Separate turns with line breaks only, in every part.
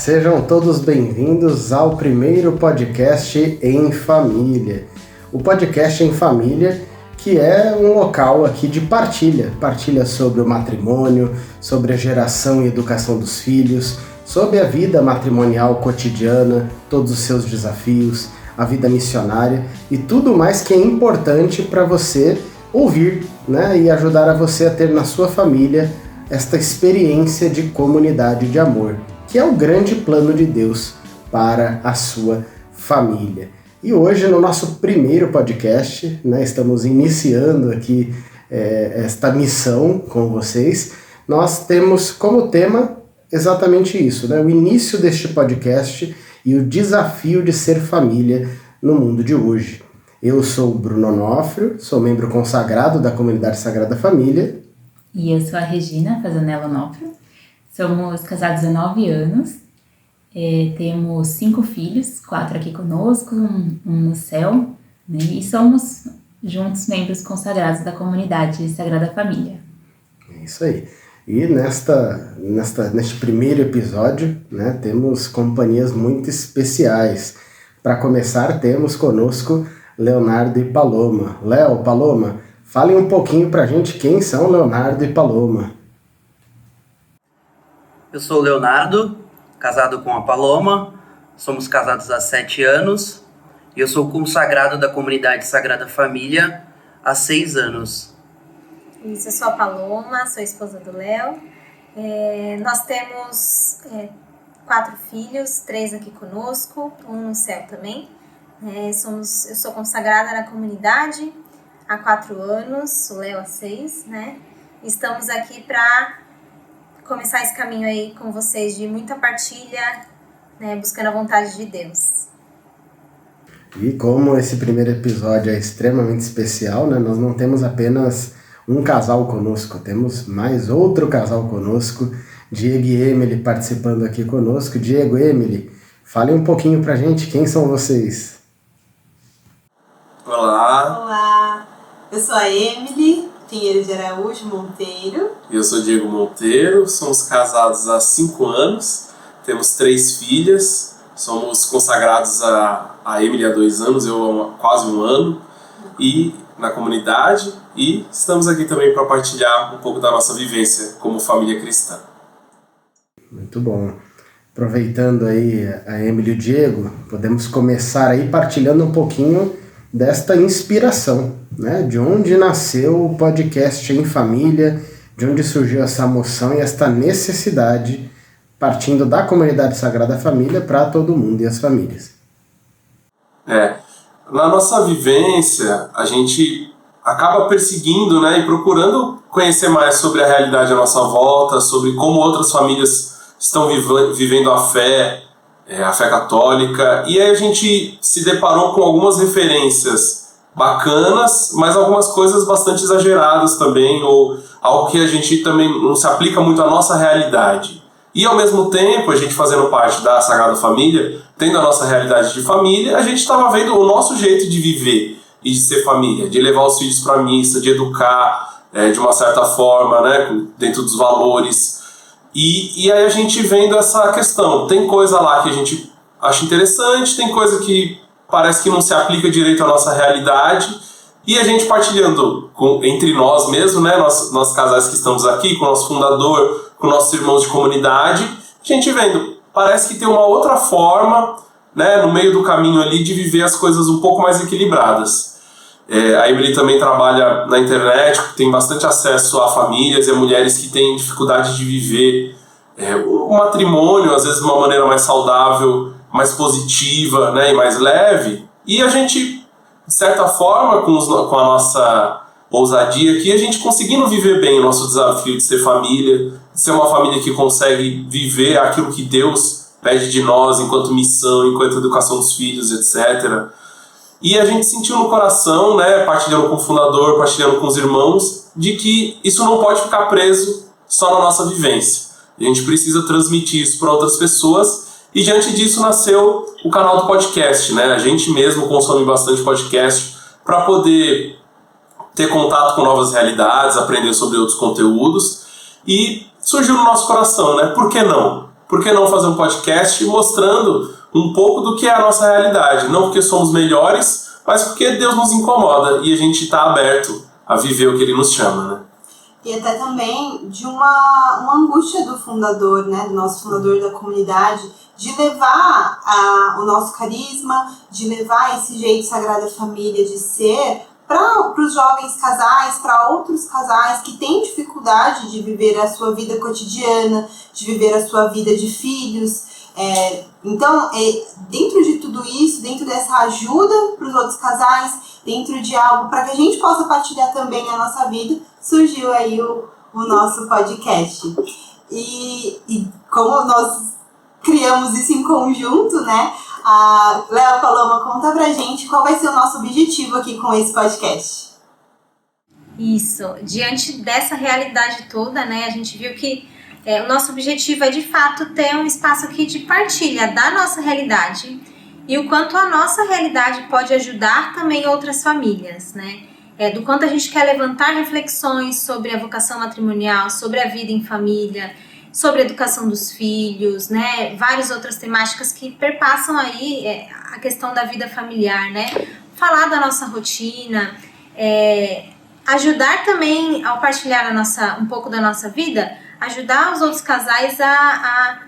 sejam todos bem-vindos ao primeiro podcast em família. O podcast em família, que é um local aqui de partilha sobre o matrimônio, sobre a geração e educação dos filhos, sobre a vida matrimonial cotidiana, todos os seus desafios, a vida missionária e tudo mais que é importante para você ouvir, né? E ajudar a você a ter na sua família esta experiência de comunidade de amor, que é o grande plano de Deus para a sua família. E hoje, no nosso primeiro podcast, né, estamos iniciando aqui esta missão com vocês, nós temos como tema exatamente isso, né, o início deste podcast e o desafio de ser família no mundo de hoje. Eu sou o Bruno Onofrio, sou membro consagrado da Comunidade Sagrada Família.
E eu sou a Regina Fazanella Onofrio. Somos casados há 9 anos, temos 5 filhos, 4 aqui conosco, um no céu, né? E somos juntos membros consagrados da Comunidade Sagrada Família.
É isso aí. E neste primeiro episódio, né, temos companhias muito especiais. Para começar, temos conosco Leonardo e Paloma. Léo, Paloma, falem um pouquinho pra gente quem são Leonardo e Paloma.
Eu sou o Leonardo, casado com a Paloma, somos casados há 7 anos e eu sou consagrado da Comunidade Sagrada Família há 6 anos.
Isso, eu sou a Paloma, sou a esposa do Léo. Nós temos 4 filhos, 3 aqui conosco, um no céu também. Eu sou consagrada na comunidade há 4 anos, o Léo há 6, né? Estamos aqui para começar esse caminho aí com vocês de muita partilha, né, buscando a vontade de Deus.
E como esse primeiro episódio é extremamente especial, né, nós não temos apenas um casal conosco, temos mais outro casal conosco, Diego e Emily participando aqui conosco. Diego e Emily, falem um pouquinho pra gente quem são vocês.
Olá, eu sou a Emily Pinheiro de Araújo Monteiro.
Eu sou Diego Monteiro, somos casados há 5 anos, temos 3 filhas, somos consagrados a Emily há 2 anos, eu há quase 1 ano, e na comunidade, e estamos aqui também para partilhar um pouco da nossa vivência como família cristã.
Muito bom. Aproveitando aí a Emily e o Diego, podemos começar aí partilhando um pouquinho desta inspiração, né? De onde nasceu o podcast em família, de onde surgiu essa moção e esta necessidade partindo da Comunidade Sagrada Família para todo mundo e as famílias.
Na nossa vivência, a gente acaba perseguindo, né, e procurando conhecer mais sobre a realidade à nossa volta, sobre como outras famílias estão vivendo a fé católica, e aí a gente se deparou com algumas referências bacanas, mas algumas coisas bastante exageradas também, ou algo que a gente também não se aplica muito à nossa realidade. E ao mesmo tempo, a gente fazendo parte da Sagrada Família, tendo a nossa realidade de família, a gente estava vendo o nosso jeito de viver e de ser família, de levar os filhos para a missa, de educar de uma certa forma, né, dentro dos valores. E aí a gente vendo essa questão, tem coisa lá que a gente acha interessante, tem coisa que parece que não se aplica direito à nossa realidade, e a gente partilhando entre nós mesmos, né, nós casais que estamos aqui, com o nosso fundador, com nossos irmãos de comunidade, a gente vendo, parece que tem uma outra forma, né, no meio do caminho ali, de viver as coisas um pouco mais equilibradas. A Emily também trabalha na internet, tem bastante acesso a famílias e a mulheres que têm dificuldade de viver o matrimônio, às vezes de uma maneira mais saudável, mais positiva, né, e mais leve. E a gente, de certa forma, com a nossa ousadia aqui, a gente conseguindo viver bem o nosso desafio de ser família, de ser uma família que consegue viver aquilo que Deus pede de nós enquanto missão, enquanto educação dos filhos, etc. E a gente sentiu no coração, né, partilhando com o fundador, partilhando com os irmãos, de que isso não pode ficar preso só na nossa vivência. A gente precisa transmitir isso para outras pessoas, e diante disso nasceu o canal do podcast, né? A gente mesmo consome bastante podcast para poder ter contato com novas realidades, aprender sobre outros conteúdos, e surgiu no nosso coração, né? Por que não? por que não fazer um podcast mostrando um pouco do que é a nossa realidade? Não porque somos melhores, mas porque Deus nos incomoda e a gente está aberto a viver o que Ele nos chama, né?
E até também de uma angústia do fundador, né, do nosso fundador da comunidade, de levar o nosso carisma, de levar esse jeito Sagrada Família de ser para os jovens casais, para outros casais que têm dificuldade de viver a sua vida cotidiana, de viver a sua vida de filhos. Então, dentro de tudo isso, dentro dessa ajuda para os outros casais, dentro de algo para que a gente possa partilhar também a nossa vida, surgiu aí o nosso podcast. E como nós criamos isso em conjunto, né? A Léo Paloma, conta pra gente qual vai ser o nosso objetivo aqui com esse podcast.
Isso, diante dessa realidade toda, né, a gente viu que o nosso objetivo é de fato ter um espaço aqui de partilha da nossa realidade e o quanto a nossa realidade pode ajudar também outras famílias, né? Do quanto a gente quer levantar reflexões sobre a vocação matrimonial, sobre a vida em família, sobre a educação dos filhos, né? Várias outras temáticas que perpassam aí a questão da vida familiar, né? Falar da nossa rotina, ajudar também ao partilhar um pouco da nossa vida, ajudar os outros casais a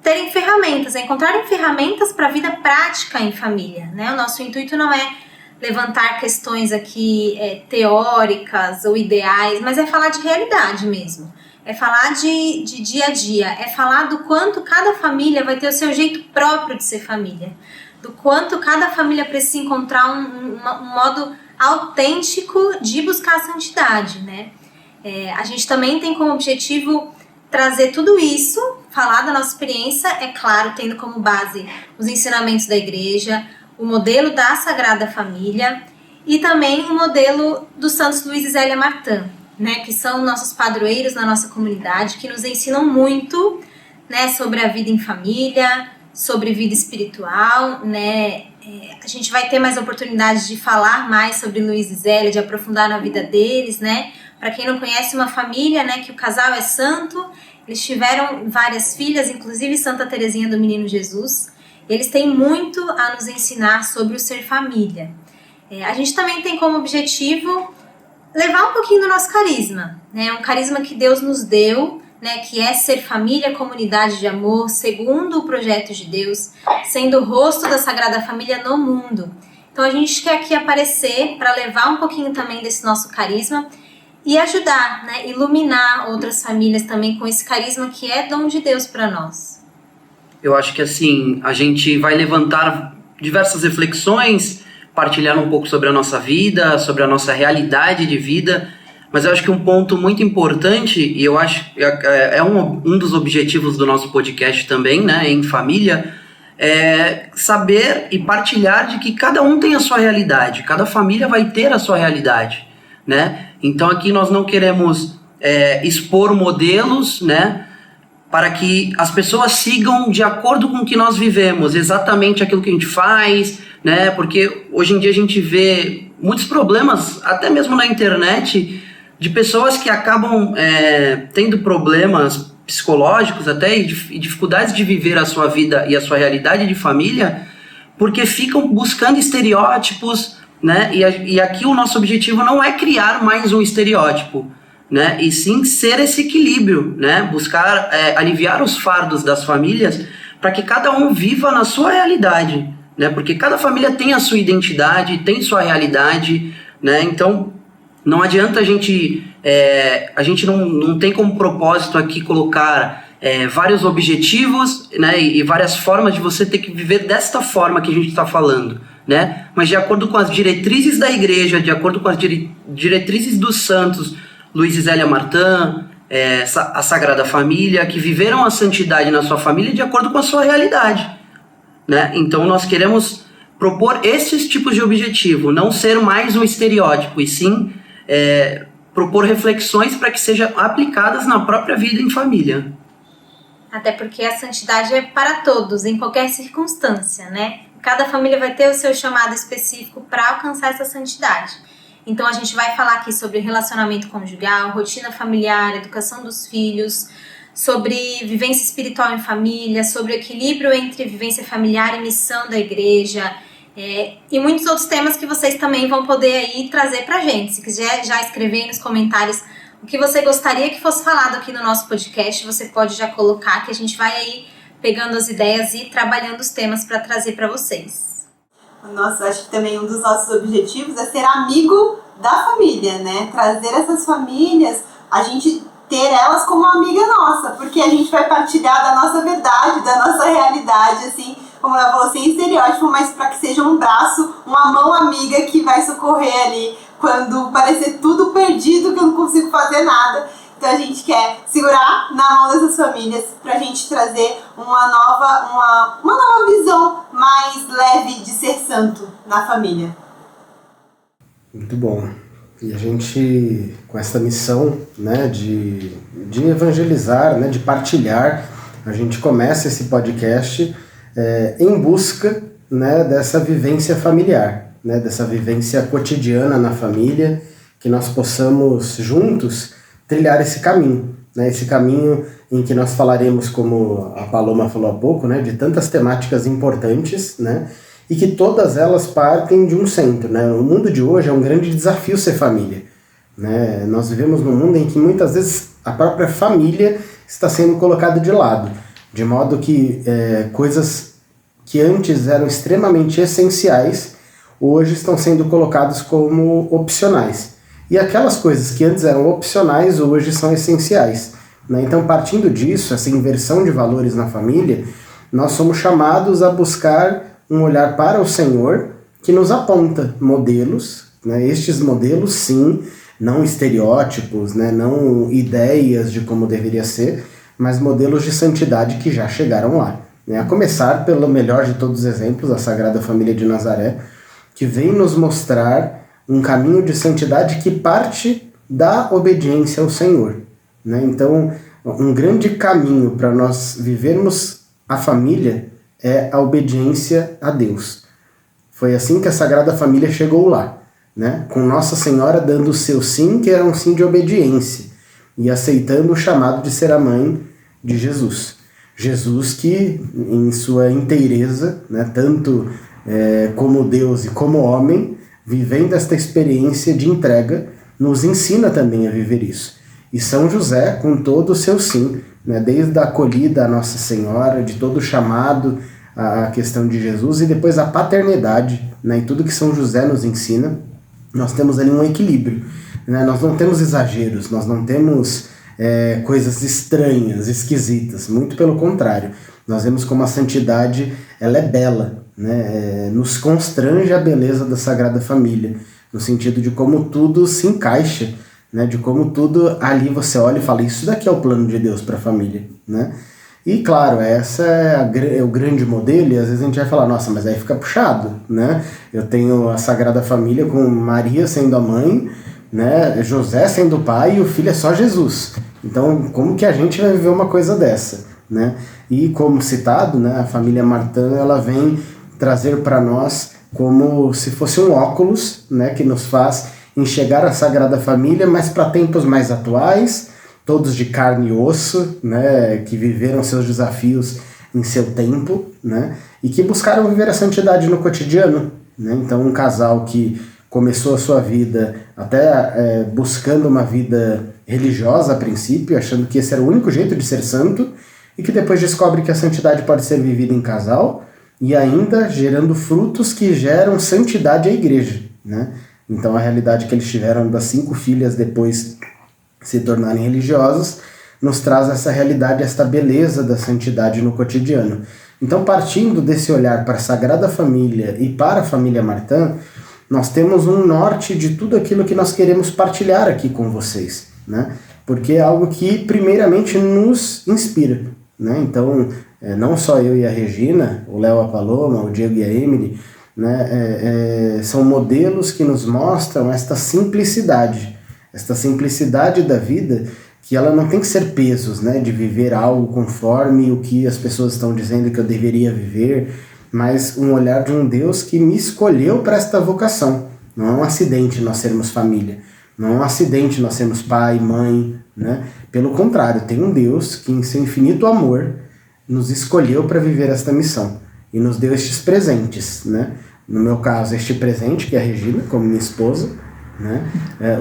terem ferramentas, a encontrarem ferramentas para a vida prática em família, né? O nosso intuito não é levantar questões aqui teóricas ou ideais, mas é falar de realidade mesmo. É falar de dia a dia, é falar do quanto cada família vai ter o seu jeito próprio de ser família, do quanto cada família precisa encontrar um modo autêntico de buscar a santidade, né? A gente também tem como objetivo trazer tudo isso, falar da nossa experiência, é claro, tendo como base os ensinamentos da igreja, o modelo da Sagrada Família e também o modelo dos santos Luís e Zélia Martin, né, que são nossos padroeiros na nossa comunidade, que nos ensinam muito, né, sobre a vida em família, sobre vida espiritual, né. A gente vai ter mais oportunidades de falar mais sobre Luís e Zélia, de aprofundar na vida deles, né. Para quem não conhece, uma família, né, que o casal é santo, eles tiveram várias filhas, inclusive Santa Teresinha do Menino Jesus. Eles têm muito a nos ensinar sobre o ser família. A gente também tem como objetivo levar um pouquinho do nosso carisma, né? Um carisma que Deus nos deu, né? Que é ser família, comunidade de amor, segundo o projeto de Deus, sendo o rosto da Sagrada Família no mundo. Então a gente quer aqui aparecer para levar um pouquinho também desse nosso carisma e ajudar, né? Iluminar outras famílias também com esse carisma que é dom de Deus para nós.
Eu acho que assim, a gente vai levantar diversas reflexões, partilhar um pouco sobre a nossa vida, sobre a nossa realidade de vida, mas eu acho que um ponto muito importante, e eu acho que é um dos objetivos do nosso podcast também, né, em família, é saber e partilhar de que cada um tem a sua realidade, cada família vai ter a sua realidade, né? Então aqui nós não queremos expor modelos, né, para que as pessoas sigam de acordo com o que nós vivemos, exatamente aquilo que a gente faz, né? Porque hoje em dia a gente vê muitos problemas, até mesmo na internet, de pessoas que acabam tendo problemas psicológicos até e dificuldades de viver a sua vida e a sua realidade de família, porque ficam buscando estereótipos, né? E aqui o nosso objetivo não é criar mais um estereótipo, né? E sim ser esse equilíbrio, né? Buscar aliviar os fardos das famílias para que cada um viva na sua realidade, né? Porque cada família tem a sua identidade, tem sua realidade, né? Então não adianta a gente não tem como propósito aqui colocar vários objetivos, né? E várias formas de você ter que viver desta forma que a gente está falando, né? Mas de acordo com as diretrizes da igreja, de acordo com as diretrizes dos santos Luís e Zélia Martin, a Sagrada Família, que viveram a santidade na sua família de acordo com a sua realidade, né? Então nós queremos propor esses tipos de objetivo, não ser mais um estereótipo, e sim propor reflexões para que sejam aplicadas na própria vida em família.
Até porque a santidade é para todos, em qualquer circunstância, né? Cada família vai ter o seu chamado específico para alcançar essa santidade. Então a gente vai falar aqui sobre relacionamento conjugal, rotina familiar, educação dos filhos, sobre vivência espiritual em família, sobre o equilíbrio entre vivência familiar e missão da igreja, e muitos outros temas que vocês também vão poder aí trazer pra gente. Se quiser já escrever aí nos comentários o que você gostaria que fosse falado aqui no nosso podcast, você pode já colocar, que a gente vai aí pegando as ideias e trabalhando os temas para trazer para vocês.
Nossa, acho que também um dos nossos objetivos é ser amigo da família, né? Trazer essas famílias, a gente ter elas como amiga nossa, porque a gente vai partilhar da nossa verdade, da nossa realidade, assim, como ela falou, sem estereótipo, mas para que seja um braço, uma mão amiga que vai socorrer ali quando parecer tudo perdido, que eu não consigo fazer nada. Então a gente quer segurar na mão dessas famílias pra gente trazer uma nova visão mais leve de ser santo na família.
Muito bom. E a gente, com essa missão, né, de evangelizar, né, de partilhar, a gente começa esse podcast em busca, né, dessa vivência familiar, né, dessa vivência cotidiana na família, que nós possamos juntos trilhar esse caminho, né, esse caminho em que nós falaremos, como a Paloma falou há pouco, né, de tantas temáticas importantes, né, e que todas elas partem de um centro, né? O mundo de hoje é um grande desafio ser família, né? Nós vivemos num mundo em que muitas vezes a própria família está sendo colocada de lado, de modo que coisas que antes eram extremamente essenciais, hoje estão sendo colocadas como opcionais. E aquelas coisas que antes eram opcionais, hoje são essenciais, né? Então, partindo disso, essa inversão de valores na família, nós somos chamados a buscar um olhar para o Senhor que nos aponta modelos, né? Estes modelos, sim, não estereótipos, né? Não ideias de como deveria ser, mas modelos de santidade que já chegaram lá, né? A começar pelo melhor de todos os exemplos, a Sagrada Família de Nazaré, que vem nos mostrar um caminho de santidade que parte da obediência ao Senhor, né? Então, um grande caminho para nós vivermos a família é a obediência a Deus. Foi assim que a Sagrada Família chegou lá, né? Com Nossa Senhora dando o seu sim, que era um sim de obediência, e aceitando o chamado de ser a mãe de Jesus. Jesus que, em sua inteireza, né, tanto como Deus e como homem, vivendo esta experiência de entrega, nos ensina também a viver isso. E São José, com todo o seu sim, né, desde a acolhida a Nossa Senhora, de todo o chamado à questão de Jesus, e depois a paternidade, né, e tudo que São José nos ensina, nós temos ali um equilíbrio, né? Nós não temos exageros, nós não temos coisas estranhas, esquisitas, muito pelo contrário. Nós vemos como a santidade ela é bela, né? Nos constrange a beleza da Sagrada Família, no sentido de como tudo se encaixa, né? De como tudo ali você olha e fala, isso daqui é o plano de Deus para a família, né? E claro, essa é o grande modelo, e às vezes a gente vai falar, nossa, mas aí fica puxado, né? Eu tenho a Sagrada Família com Maria sendo a mãe, né? José sendo o pai, e o filho é só Jesus. Então, como que a gente vai viver uma coisa dessa, né? E como citado, né, a família Martin, ela vem trazer para nós como se fosse um óculos, né, que nos faz enxergar a Sagrada Família, mas para tempos mais atuais, todos de carne e osso, né, que viveram seus desafios em seu tempo, né, e que buscaram viver a santidade no cotidiano, né? Então, um casal que começou a sua vida até buscando uma vida religiosa a princípio, achando que esse era o único jeito de ser santo, e que depois descobre que a santidade pode ser vivida em casal, e ainda gerando frutos que geram santidade à igreja, né? Então, a realidade que eles tiveram das 5 filhas depois se tornarem religiosos, nos traz essa realidade, esta beleza da santidade no cotidiano. Então, partindo desse olhar para a Sagrada Família e para a família Martin, nós temos um norte de tudo aquilo que nós queremos partilhar aqui com vocês, né? Porque é algo que, primeiramente, nos inspira, né? Então, não só eu e a Regina, o Léo, a Paloma, o Diego e a Emily, né, são modelos que nos mostram esta simplicidade da vida, que ela não tem que ser pesos, né, de viver algo conforme o que as pessoas estão dizendo que eu deveria viver, mas um olhar de um Deus que me escolheu para esta vocação. Não é um acidente nós sermos família, Não é um acidente nós sermos pai, mãe, né? Pelo contrário, tem um Deus que em seu infinito amor nos escolheu para viver esta missão e nos deu estes presentes, né? No meu caso, este presente, que é a Regina, como minha esposa, né?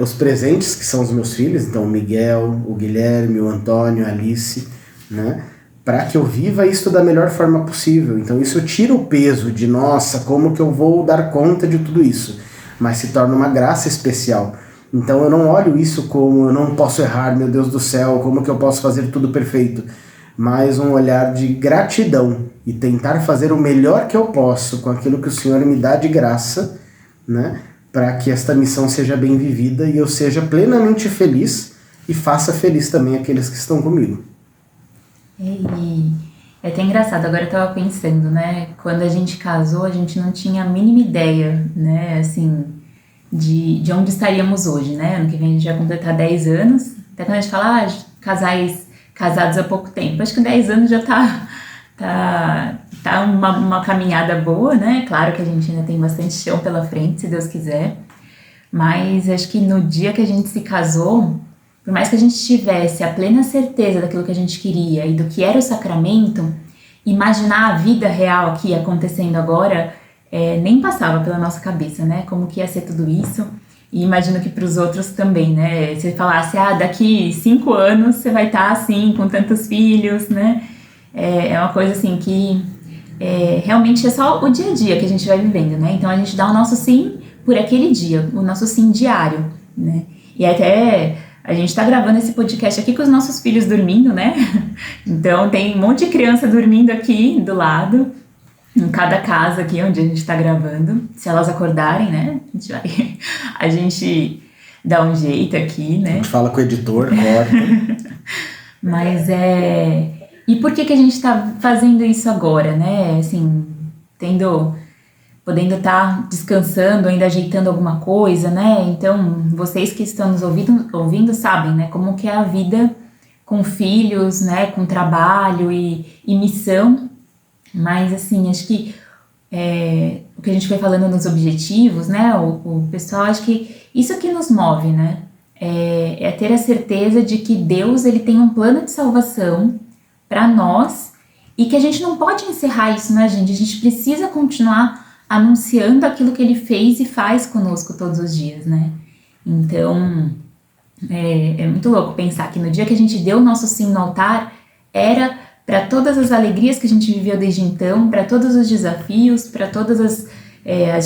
Os presentes que são os meus filhos, então o Miguel, o Guilherme, o Antônio, a Alice, né? Para que eu viva isso da melhor forma possível. Então isso tira o peso de, nossa, como que eu vou dar conta de tudo isso? Mas se torna uma graça especial. Então eu não olho isso como eu não posso errar, meu Deus do céu, como que eu posso fazer tudo perfeito? Mas um olhar de gratidão e tentar fazer o melhor que eu posso com aquilo que o Senhor me dá de graça, né? Para que esta missão seja bem vivida e eu seja plenamente feliz e faça feliz também aqueles que estão comigo.
E é até engraçado, agora eu tava pensando, né? Quando a gente casou, a gente não tinha a mínima ideia, né? Assim, de onde estaríamos hoje, né? Ano que vem a gente vai completar 10 anos. Até quando a gente fala, casais casados há pouco tempo, acho que 10 anos já tá uma caminhada boa, né? Claro que a gente ainda tem bastante chão pela frente, se Deus quiser. Mas acho que no dia que a gente se casou, por mais que a gente tivesse a plena certeza daquilo que a gente queria e do que era o sacramento, imaginar a vida real aqui acontecendo agora nem passava pela nossa cabeça, né? Como que ia ser tudo isso. E imagino que para os outros também, né? Se falasse, daqui 5 anos você vai estar assim, com tantos filhos, né? É uma coisa assim que realmente é só o dia a dia que a gente vai vivendo, né? Então a gente dá o nosso sim por aquele dia, o nosso sim diário, né? E até a gente tá gravando esse podcast aqui com os nossos filhos dormindo, né? Então tem um monte de criança dormindo aqui do lado, em cada casa aqui onde a gente tá gravando. Se elas acordarem, né? A gente dá um jeito aqui, né?
A gente fala com o editor, corta.
Mas E por que a gente tá fazendo isso agora, né? Assim, podendo estar descansando, ainda ajeitando alguma coisa, né? Então, vocês que estão nos ouvindo sabem, né? Como que é a vida com filhos, né? Com trabalho e missão. Mas, assim, acho que o que a gente foi falando nos objetivos, né? O pessoal, acho que isso que nos move, né? É ter a certeza de que Deus, ele tem um plano de salvação para nós e que a gente não pode encerrar isso, né, gente? A gente precisa continuar anunciando aquilo que ele fez e faz conosco todos os dias, né? Então, é muito louco pensar que no dia que a gente deu o nosso sim no altar, era para todas as alegrias que a gente viveu desde então, para todos os desafios, para todas as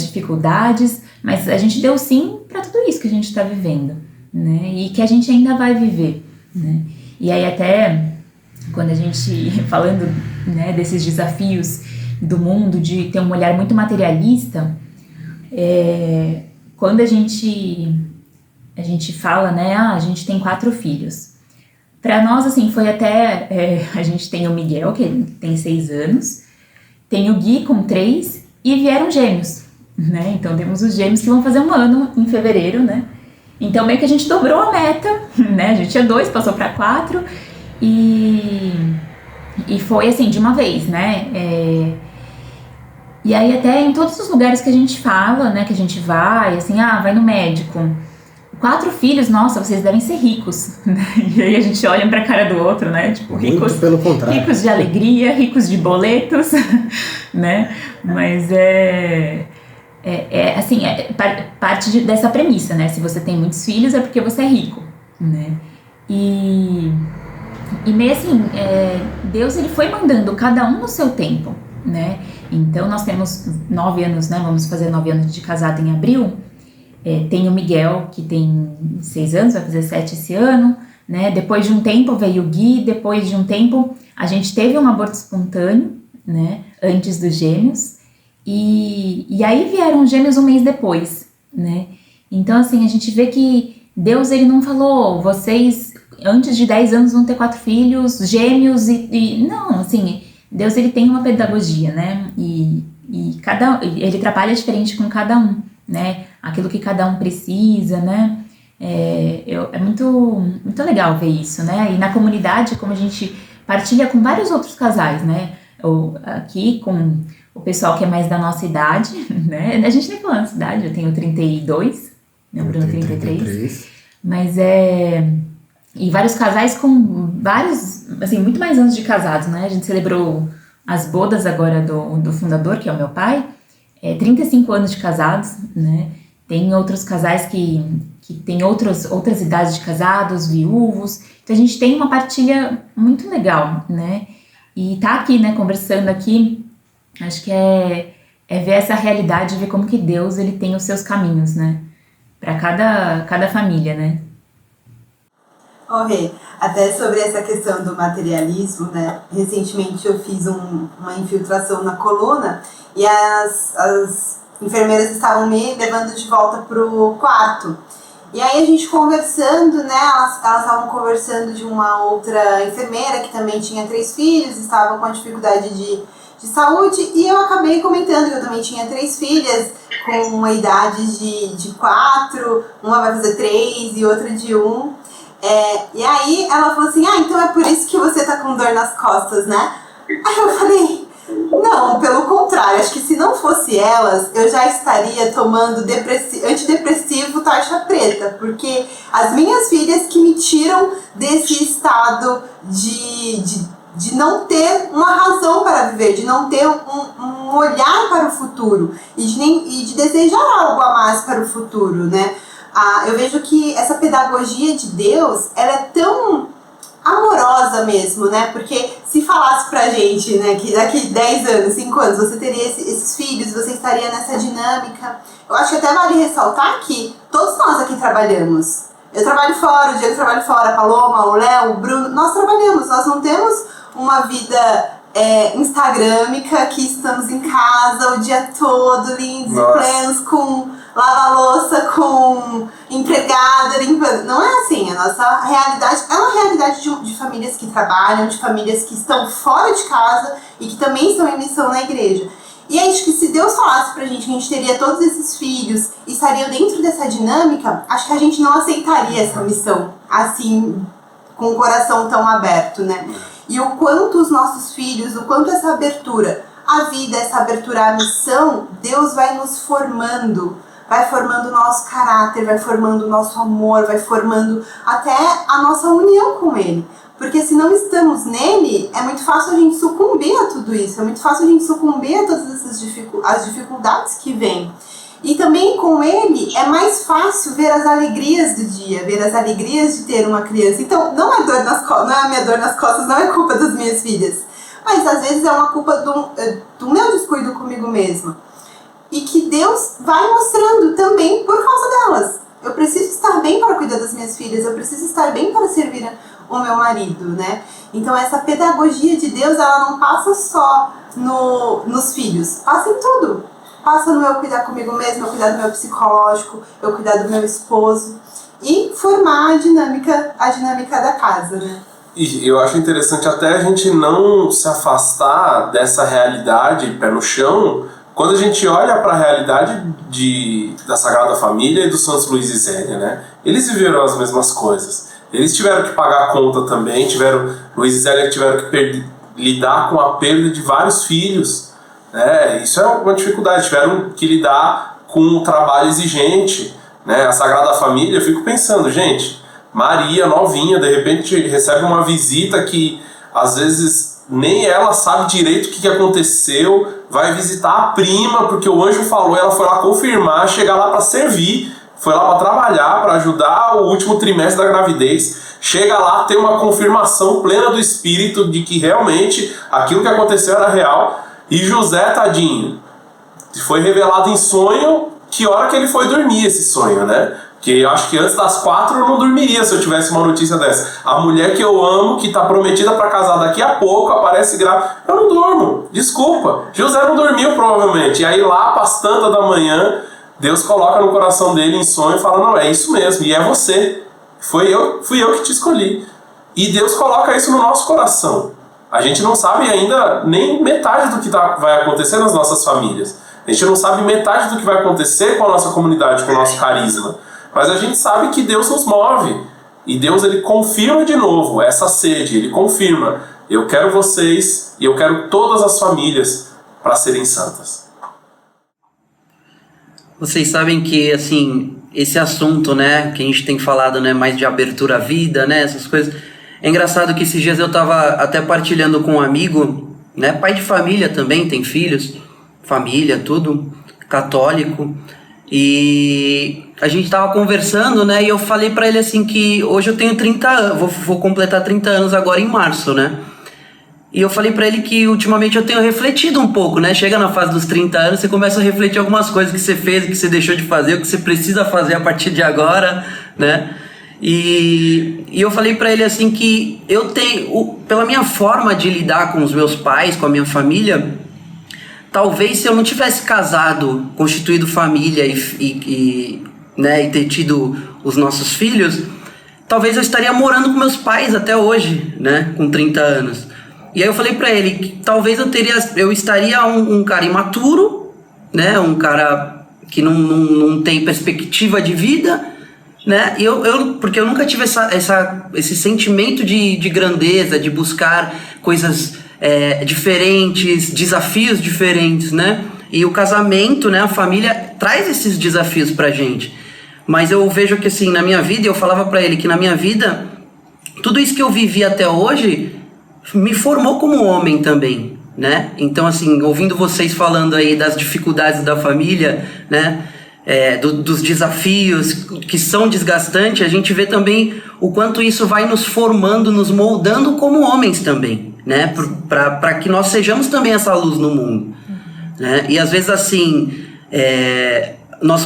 dificuldades, mas a gente deu sim para tudo isso que a gente está vivendo, né? E que a gente ainda vai viver, né? E aí até quando a gente, falando, né, desses desafios do mundo, de ter um olhar muito materialista, quando a gente fala, né, a gente tem 4 filhos. Para nós, assim, foi até, a gente tem o Miguel, que tem 6 anos, tem o Gui com 3 e vieram gêmeos, né? Então temos os gêmeos que vão fazer 1 ano em fevereiro, né? Então meio que a gente dobrou a meta, né? A gente tinha 2, passou para 4 e foi assim, de uma vez, né? E aí até em todos os lugares que a gente fala, né, que a gente vai, assim, vai no médico, 4 filhos, nossa, vocês devem ser ricos, né? E aí a gente olha um pra cara do outro, né, tipo, ricos,
muito pelo contrário.
Ricos de alegria, ricos de boletos, né, mas assim, parte dessa premissa, né, se você tem muitos filhos é porque você é rico, né, e meio assim, Deus, ele foi mandando cada um no seu tempo, né, então nós temos 9 anos, né, vamos fazer 9 anos de casado em abril. Tem o Miguel, que tem 6 anos, vai fazer 7 esse ano, né? Depois de um tempo veio o Gui, depois de um tempo a gente teve um aborto espontâneo, né? Antes dos gêmeos, e aí vieram os gêmeos 1 mês depois, né? Então, assim, a gente vê que Deus, ele não falou, vocês antes de 10 anos vão ter 4 filhos, gêmeos, não, assim, Deus, ele tem uma pedagogia, né? E ele trabalha diferente com cada um, né? Aquilo que cada um precisa, né? É muito, muito legal ver isso, né? E na comunidade, como a gente partilha com vários outros casais, né? Aqui com o pessoal que é mais da nossa idade, né? A gente nem falou nossa idade, eu tenho 32, né? O Bruno 33. Mas e vários casais com vários, assim, muito mais anos de casados, né? A gente celebrou as bodas agora do fundador, que é o meu pai, 35 anos de casados, né? Tem outros casais que têm outras idades de casados, viúvos. Então a gente tem uma partilha muito legal, né? E tá aqui, né, conversando aqui, acho que é ver essa realidade, ver como que Deus ele tem os seus caminhos, né? Para cada família, né?
Rê, até sobre essa questão do materialismo, né? Recentemente eu fiz uma infiltração na coluna e as enfermeiras estavam me levando de volta pro quarto. E aí a gente conversando, né? Elas estavam conversando de uma outra enfermeira que também tinha 3 filhos, estava com a dificuldade de saúde, e eu acabei comentando que eu também tinha 3 filhas com uma idade de 4, uma vai fazer 3 e outra de 1. E aí ela falou assim, então é por isso que você tá com dor nas costas, né? Aí eu falei, não, pelo contrário, acho que se não fosse elas, eu já estaria tomando antidepressivo tarja preta, porque as minhas filhas que me tiram desse estado de não ter uma razão para viver, de não ter um olhar para o futuro e de desejar algo a mais para o futuro, né? Eu vejo que essa pedagogia de Deus, ela é tão amorosa mesmo, né? Porque se falasse pra gente, né, que daqui 10 anos, 5 anos, você teria esses filhos, você estaria nessa dinâmica. Eu acho que até vale ressaltar que todos nós aqui trabalhamos. Eu trabalho fora, o Diego trabalha fora, a Paloma, o Léo, o Bruno, nós trabalhamos, nós não temos uma vida instagrâmica, que estamos em casa o dia todo, lindos e plenos, com lava-louça, com empregada, limpando. Não é assim, a nossa realidade é uma realidade de famílias que trabalham, de famílias que estão fora de casa e que também estão em missão na igreja. E acho que se Deus falasse pra gente que a gente teria todos esses filhos e estariam dentro dessa dinâmica, acho que a gente não aceitaria essa missão assim, com o coração tão aberto, né? E o quanto os nossos filhos, o quanto essa abertura à vida, essa abertura à missão, Deus vai nos formando, vai formando o nosso caráter, vai formando o nosso amor, vai formando até a nossa união com Ele. Porque se não estamos nele, é muito fácil a gente sucumbir a tudo isso, é muito fácil a gente sucumbir a todas essas dificuldades que vêm. E também com ele é mais fácil ver as alegrias do dia, ver as alegrias de ter uma criança. Então não é a minha dor nas costas, não é culpa das minhas filhas, mas às vezes é uma culpa do meu descuido comigo mesma. E que Deus vai mostrando também por causa delas. Eu preciso estar bem para cuidar das minhas filhas, eu preciso estar bem para servir o meu marido, né? Então essa pedagogia de Deus, ela não passa só nos filhos, passa em tudo. Passa no eu cuidar comigo mesmo, eu cuidar do meu psicológico, eu cuidar do meu esposo e formar a dinâmica da casa, né?
E eu acho interessante até a gente não se afastar dessa realidade pé no chão quando a gente olha para a realidade da Sagrada Família e do Santos Luiz e Zélia, né? Eles viveram as mesmas coisas. Eles tiveram que pagar a conta também, Luiz e Zélia tiveram que lidar com a perda de vários filhos. Isso é uma dificuldade, tiveram que lidar com um trabalho exigente, né? A Sagrada Família, eu fico pensando, gente, Maria, novinha, de repente recebe uma visita que às vezes nem ela sabe direito o que aconteceu, vai visitar a prima porque o anjo falou, ela foi lá confirmar, chegar lá para servir, foi lá para trabalhar, para ajudar o último trimestre da gravidez, chega lá, tem uma confirmação plena do Espírito de que realmente aquilo que aconteceu era real. E José, tadinho, foi revelado em sonho que hora que ele foi dormir esse sonho, né? Que eu acho que antes das 4 eu não dormiria se eu tivesse uma notícia dessa. A mulher que eu amo, que tá prometida para casar daqui a pouco, aparece grávida. Eu não durmo, desculpa. José não dormiu provavelmente. E aí lá, às tantas da manhã, Deus coloca no coração dele em sonho e fala, não, é isso mesmo, e é você. Fui eu que te escolhi. E Deus coloca isso no nosso coração. A gente não sabe ainda nem metade do que vai acontecer nas nossas famílias. A gente não sabe metade do que vai acontecer com a nossa comunidade, com o nosso carisma. Mas a gente sabe que Deus nos move. E Deus, ele confirma de novo essa sede. Ele confirma, eu quero vocês e eu quero todas as famílias para serem santas.
Vocês sabem que, assim, esse assunto, né, que a gente tem falado, né, mais de abertura à vida, né, essas coisas. É engraçado que esses dias eu tava até partilhando com um amigo, né, pai de família também, tem filhos, família, tudo, católico, e a gente tava conversando, né, e eu falei pra ele assim que hoje eu tenho 30 anos, vou completar 30 anos agora em março, né. E eu falei pra ele que ultimamente eu tenho refletido um pouco, né? Chega na fase dos 30 anos, você começa a refletir algumas coisas que você fez, o que você deixou de fazer, o que você precisa fazer a partir de agora, né? E eu falei pra ele assim que eu tenho, pela minha forma de lidar com os meus pais, com a minha família, talvez se eu não tivesse casado, constituído família né, e ter tido os nossos filhos, talvez eu estaria morando com meus pais até hoje, né? Com 30 anos. E aí eu falei pra ele que talvez eu estaria um cara imaturo, né? Um cara que não tem perspectiva de vida, né? Porque eu nunca tive esse sentimento de grandeza, de buscar coisas diferentes, desafios diferentes, né? E o casamento, né? A família traz esses desafios pra gente. Mas eu vejo que assim, na minha vida, eu falava pra ele que na minha vida, tudo isso que eu vivi até hoje me formou como homem também, né? Então, assim, ouvindo vocês falando aí das dificuldades da família, né? Dos desafios que são desgastantes, a gente vê também o quanto isso vai nos formando, nos moldando como homens também, né? Para que nós sejamos também essa luz no mundo, né? E às vezes, assim, nós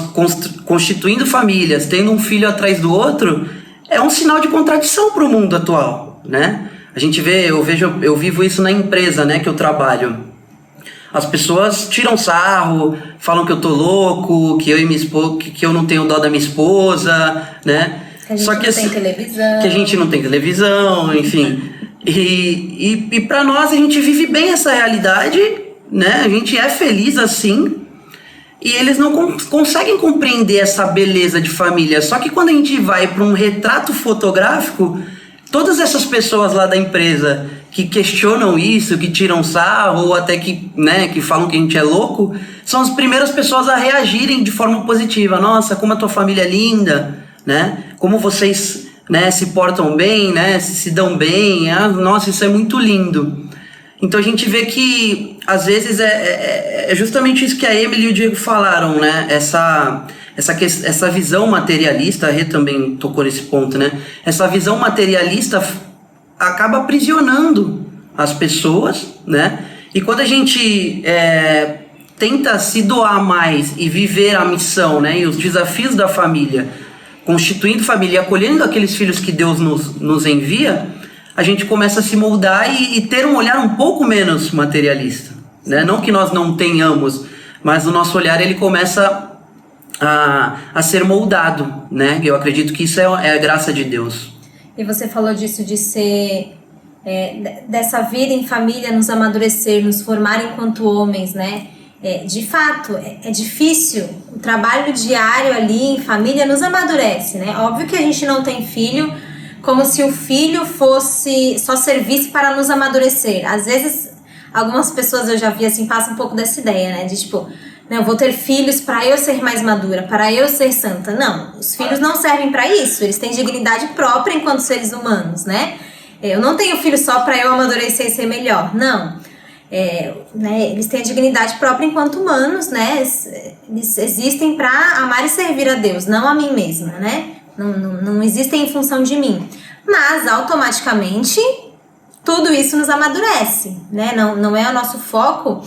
constituindo famílias, tendo um filho atrás do outro, é um sinal de contradição para o mundo atual, né? A gente vê, eu vivo isso na empresa, né, que eu trabalho. As pessoas tiram sarro, falam que eu tô louco, que eu e minha esposa, que eu não tenho dó da minha esposa, né?
Que a gente não tem televisão.
Que a gente não tem televisão, enfim. E para nós a gente vive bem essa realidade, né? A gente é feliz assim. E eles não conseguem compreender essa beleza de família. Só que quando a gente vai para um retrato fotográfico, todas essas pessoas lá da empresa que questionam isso, que tiram sarro ou até que, né, que falam que a gente é louco, são as primeiras pessoas a reagirem de forma positiva. Nossa, como a tua família é linda, né? Como vocês, né, se portam bem, né, se dão bem. Nossa, isso é muito lindo. Então a gente vê que às vezes é justamente isso que a Emily e o Diego falaram, né? Essa visão materialista, a Rê também tocou nesse ponto, né? Essa visão materialista acaba aprisionando as pessoas, né? E quando a gente tenta se doar mais e viver a missão, né? E os desafios da família, constituindo família e acolhendo aqueles filhos que Deus nos envia, a gente começa a se moldar e ter um olhar um pouco menos materialista, né? Não que nós não tenhamos, mas o nosso olhar ele começa a ser moldado, né? Eu acredito que isso é a graça de Deus.
E você falou disso de ser dessa vida em família, nos amadurecer, nos formar enquanto homens, né? De fato, é difícil. O trabalho diário ali em família nos amadurece, né? Óbvio que a gente não tem filho como se o filho só servisse para nos amadurecer. Às vezes, algumas pessoas eu já vi assim, passam um pouco dessa ideia, né? De tipo, eu vou ter filhos para eu ser mais madura, para eu ser santa. Não, os filhos não servem para isso. Eles têm dignidade própria enquanto seres humanos, né? Eu não tenho filho só para eu amadurecer e ser melhor. Não. Né, eles têm a dignidade própria enquanto humanos, né? Eles existem para amar e servir a Deus, não a mim mesma, né? Não existem em função de mim. Mas, automaticamente, tudo isso nos amadurece, né? Não é o nosso foco,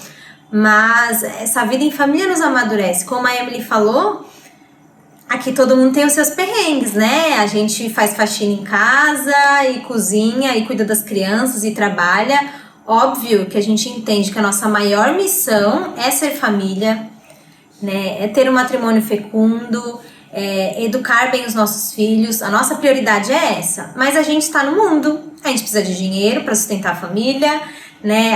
mas essa vida em família nos amadurece. Como a Emily falou, aqui todo mundo tem os seus perrengues, né? A gente faz faxina em casa e cozinha e cuida das crianças e trabalha. Óbvio que a gente entende que a nossa maior missão é ser família, né? É ter um matrimônio fecundo, educar bem os nossos filhos. A nossa prioridade é essa. Mas a gente está no mundo, a gente precisa de dinheiro para sustentar a família, né?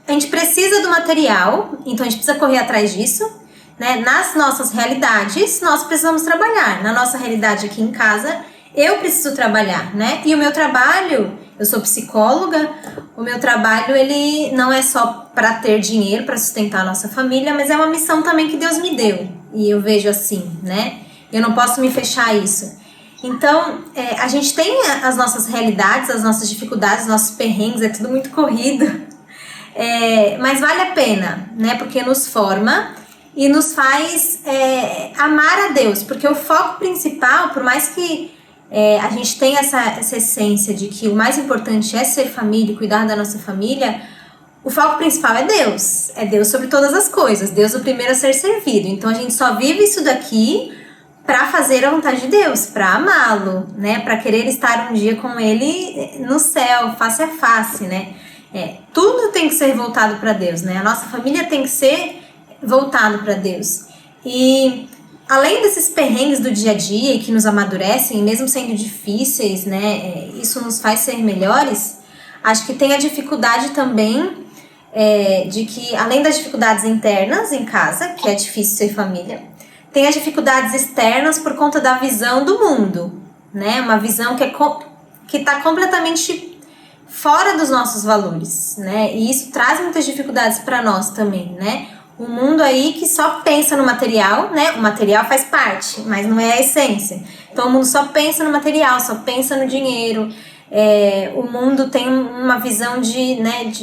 A gente precisa do material, então a gente precisa correr atrás disso, né? Nas nossas realidades, nós precisamos trabalhar. Na nossa realidade aqui em casa, eu preciso trabalhar, né? E o meu trabalho, eu sou psicóloga, o meu trabalho, ele não é só para ter dinheiro, para sustentar a nossa família, mas é uma missão também que Deus me deu. E eu vejo assim, né? Eu não posso me fechar a isso. Então, a gente tem as nossas realidades, as nossas dificuldades, os nossos perrengues, é tudo muito corrido. Mas vale a pena, né? Porque nos forma e nos faz amar a Deus. Porque o foco principal, por mais que a gente tenha essa essência de que o mais importante é ser família e cuidar da nossa família, o foco principal é Deus. É Deus sobre todas as coisas. Deus é o primeiro a ser servido. Então, a gente só vive isso daqui para fazer a vontade de Deus, para amá-lo, né? Para querer estar um dia com Ele no céu, face a face, né? Tudo tem que ser voltado para Deus, né? A nossa família tem que ser voltado para Deus. E além desses perrengues do dia a dia que nos amadurecem, mesmo sendo difíceis, né? Isso nos faz ser melhores. Acho que tem a dificuldade também de que, além das dificuldades internas em casa, que é difícil ser família, tem as dificuldades externas por conta da visão do mundo, né? Uma visão que está completamente fora dos nossos valores, né? E isso traz muitas dificuldades para nós também, né? Um mundo aí que só pensa no material, né? O material faz parte, mas não é a essência. Então o mundo só pensa no material, só pensa no dinheiro. O mundo tem uma visão de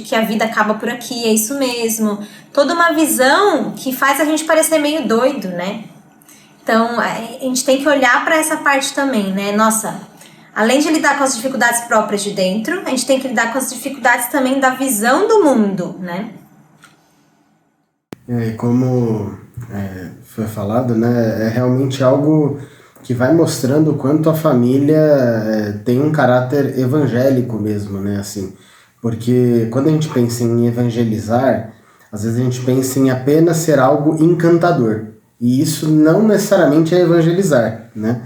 que a vida acaba por aqui, é isso mesmo. Toda uma visão que faz a gente parecer meio doido, né? Então, a gente tem que olhar para essa parte também, né? Nossa, além de lidar com as dificuldades próprias de dentro, a gente tem que lidar com as dificuldades também da visão do mundo, né?
Como foi falado, né? É realmente algo que vai mostrando o quanto a família tem um caráter evangélico mesmo, né? Assim, porque quando a gente pensa em evangelizar, às vezes a gente pensa em apenas ser algo encantador. E isso não necessariamente é evangelizar, né?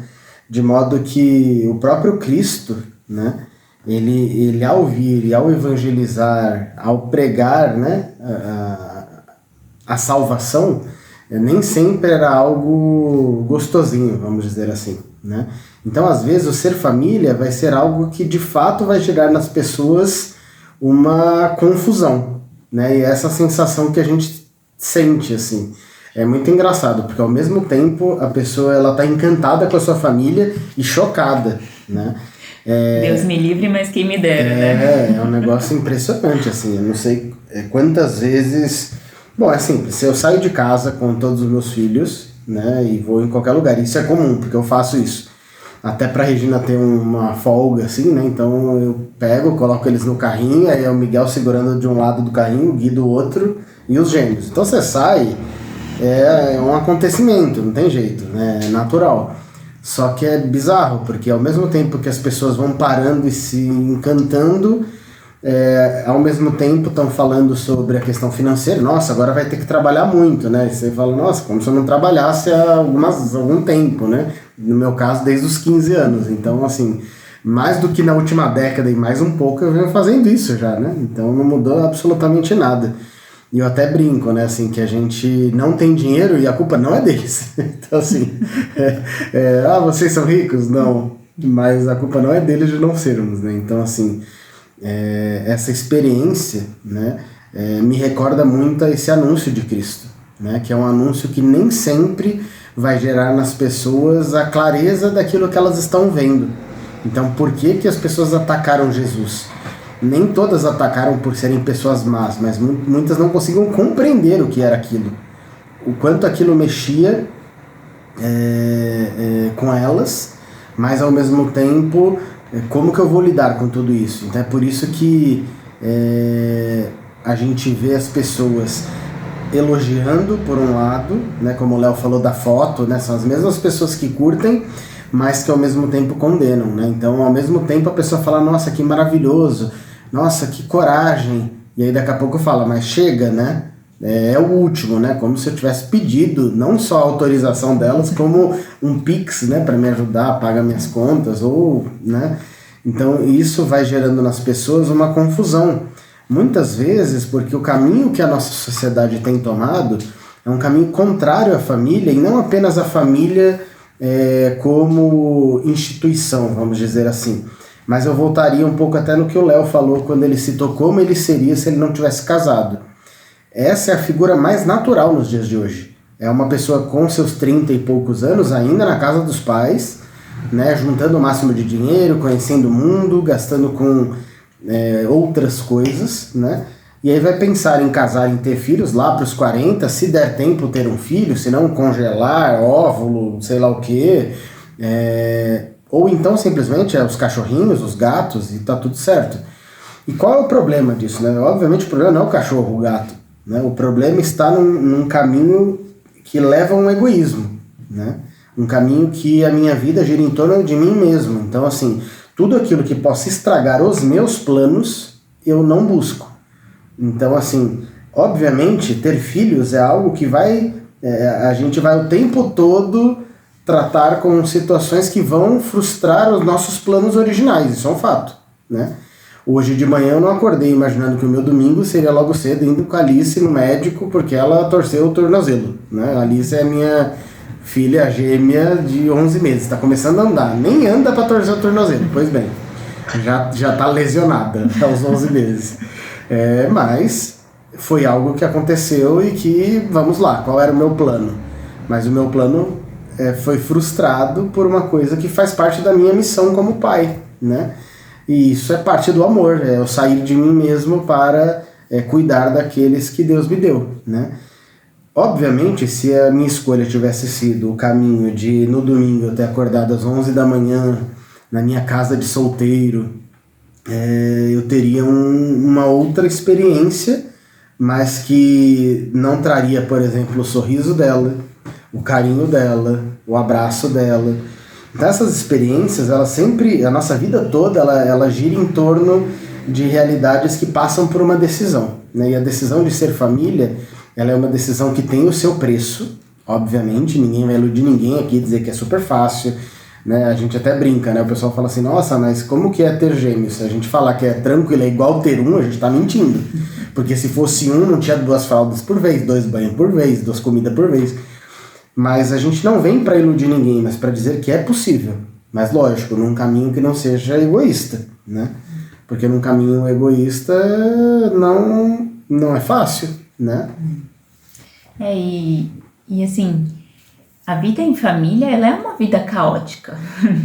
De modo que o próprio Cristo, né? Ele ao vir e ao evangelizar, ao pregar, né? A salvação, nem sempre era algo gostosinho, vamos dizer assim, né? Então, às vezes, o ser família vai ser algo que, de fato, vai gerar nas pessoas uma confusão, né? E essa sensação que a gente sente, assim. É muito engraçado, porque ao mesmo tempo a pessoa ela tá encantada com a sua família e chocada, né?
Deus me livre, mas quem me dera, né?
É um negócio impressionante, assim. Eu não sei quantas vezes... Bom, é simples. Se eu saio de casa com todos os meus filhos, né, e vou em qualquer lugar, isso é comum, porque eu faço isso. Até pra Regina ter uma folga, assim, né? Então eu pego, coloco eles no carrinho, aí é o Miguel segurando de um lado do carrinho, o Gui do outro e os gêmeos. Então você sai... É um acontecimento, não tem jeito, né? É natural. Só que é bizarro, porque ao mesmo tempo que as pessoas vão parando e se encantando, ao mesmo tempo estão falando sobre a questão financeira. Nossa, agora vai ter que trabalhar muito, né? E você fala, nossa, como se eu não trabalhasse há algum tempo, né? No meu caso, desde os 15 anos. Então, assim, mais do que na última década e mais um pouco, eu venho fazendo isso já, né? Então não mudou absolutamente nada. E eu até brinco, né, assim, que a gente não tem dinheiro e a culpa não é deles. Então, assim, vocês são ricos? Não. Mas a culpa não é deles de não sermos, né? Então, assim, essa experiência, né, me recorda muito a esse anúncio de Cristo, né? Que é um anúncio que nem sempre vai gerar nas pessoas a clareza daquilo que elas estão vendo. Então, por que as pessoas atacaram Jesus? Nem todas atacaram por serem pessoas más, mas muitas não conseguiam compreender o que era aquilo. O quanto aquilo mexia com elas, mas ao mesmo tempo, como que eu vou lidar com tudo isso? Então é por isso que a gente vê as pessoas elogiando por um lado, né, como o Léo falou da foto, né, são as mesmas pessoas que curtem, mas que ao mesmo tempo condenam, né? Então ao mesmo tempo a pessoa fala, nossa, que maravilhoso, nossa, que coragem. E aí daqui a pouco fala, mas chega, né? É o último, né? Como se eu tivesse pedido não só a autorização delas, como um Pix, né? Para me ajudar a pagar minhas contas, ou, né? Então isso vai gerando nas pessoas uma confusão. Muitas vezes porque o caminho que a nossa sociedade tem tomado é um caminho contrário à família, e não apenas a família como instituição, vamos dizer assim. Mas eu voltaria um pouco até no que o Léo falou quando ele citou como ele seria se ele não tivesse casado. Essa é a figura mais natural nos dias de hoje, É uma pessoa com seus 30 e poucos anos, ainda na casa dos pais, né, juntando o máximo de dinheiro, conhecendo o mundo, gastando com outras coisas, né? E aí vai pensar em casar, em ter filhos lá para os 40, se der tempo ter um filho, se não congelar, óvulo, sei lá o quê. Ou então simplesmente os cachorrinhos, os gatos, e tá tudo certo. E qual é o problema disso, né? Obviamente o problema não é o cachorro, o gato, né? O problema está num caminho que leva a um egoísmo, né? Um caminho que a minha vida gira em torno de mim mesmo. Então, assim, tudo aquilo que possa estragar os meus planos, eu não busco. Então, assim, obviamente, ter filhos é algo que a gente vai o tempo todo tratar com situações que vão frustrar os nossos planos originais, isso é um fato, né? Hoje de manhã eu não acordei imaginando que o meu domingo seria logo cedo indo com a Alice no médico porque ela torceu o tornozelo, né? A Alice é minha filha gêmea de 11 meses, está começando a andar, nem anda para torcer o tornozelo, pois bem, já tá lesionada aos 11 meses. Mas foi algo que aconteceu e que, vamos lá, qual era o meu plano? Mas o meu plano foi frustrado por uma coisa que faz parte da minha missão como pai, né? E isso é parte do amor, é eu sair de mim mesmo para cuidar daqueles que Deus me deu, né? Obviamente, se a minha escolha tivesse sido o caminho de, no domingo, eu ter acordado às 11 da manhã, na minha casa de solteiro, eu teria uma outra experiência, mas que não traria, por exemplo, o sorriso dela, o carinho dela, o abraço dela. Então essas experiências, elas sempre, a nossa vida toda, ela gira em torno de realidades que passam por uma decisão, né? E a decisão de ser família, ela é uma decisão que tem o seu preço, obviamente, ninguém vai iludir ninguém aqui, dizer que é super fácil, né? A gente até brinca, né? O pessoal fala assim, nossa, mas como que é ter gêmeos? Se a gente falar que é tranquilo, é igual ter um, a gente tá mentindo. Porque se fosse um, não tinha 2 fraldas por vez, 2 banhos por vez, 2 comidas por vez. Mas a gente não vem para iludir ninguém, mas para dizer que é possível. Mas lógico, num caminho que não seja egoísta, né? Porque num caminho egoísta não é fácil, né?
E assim, a vida em família, ela é uma vida caótica,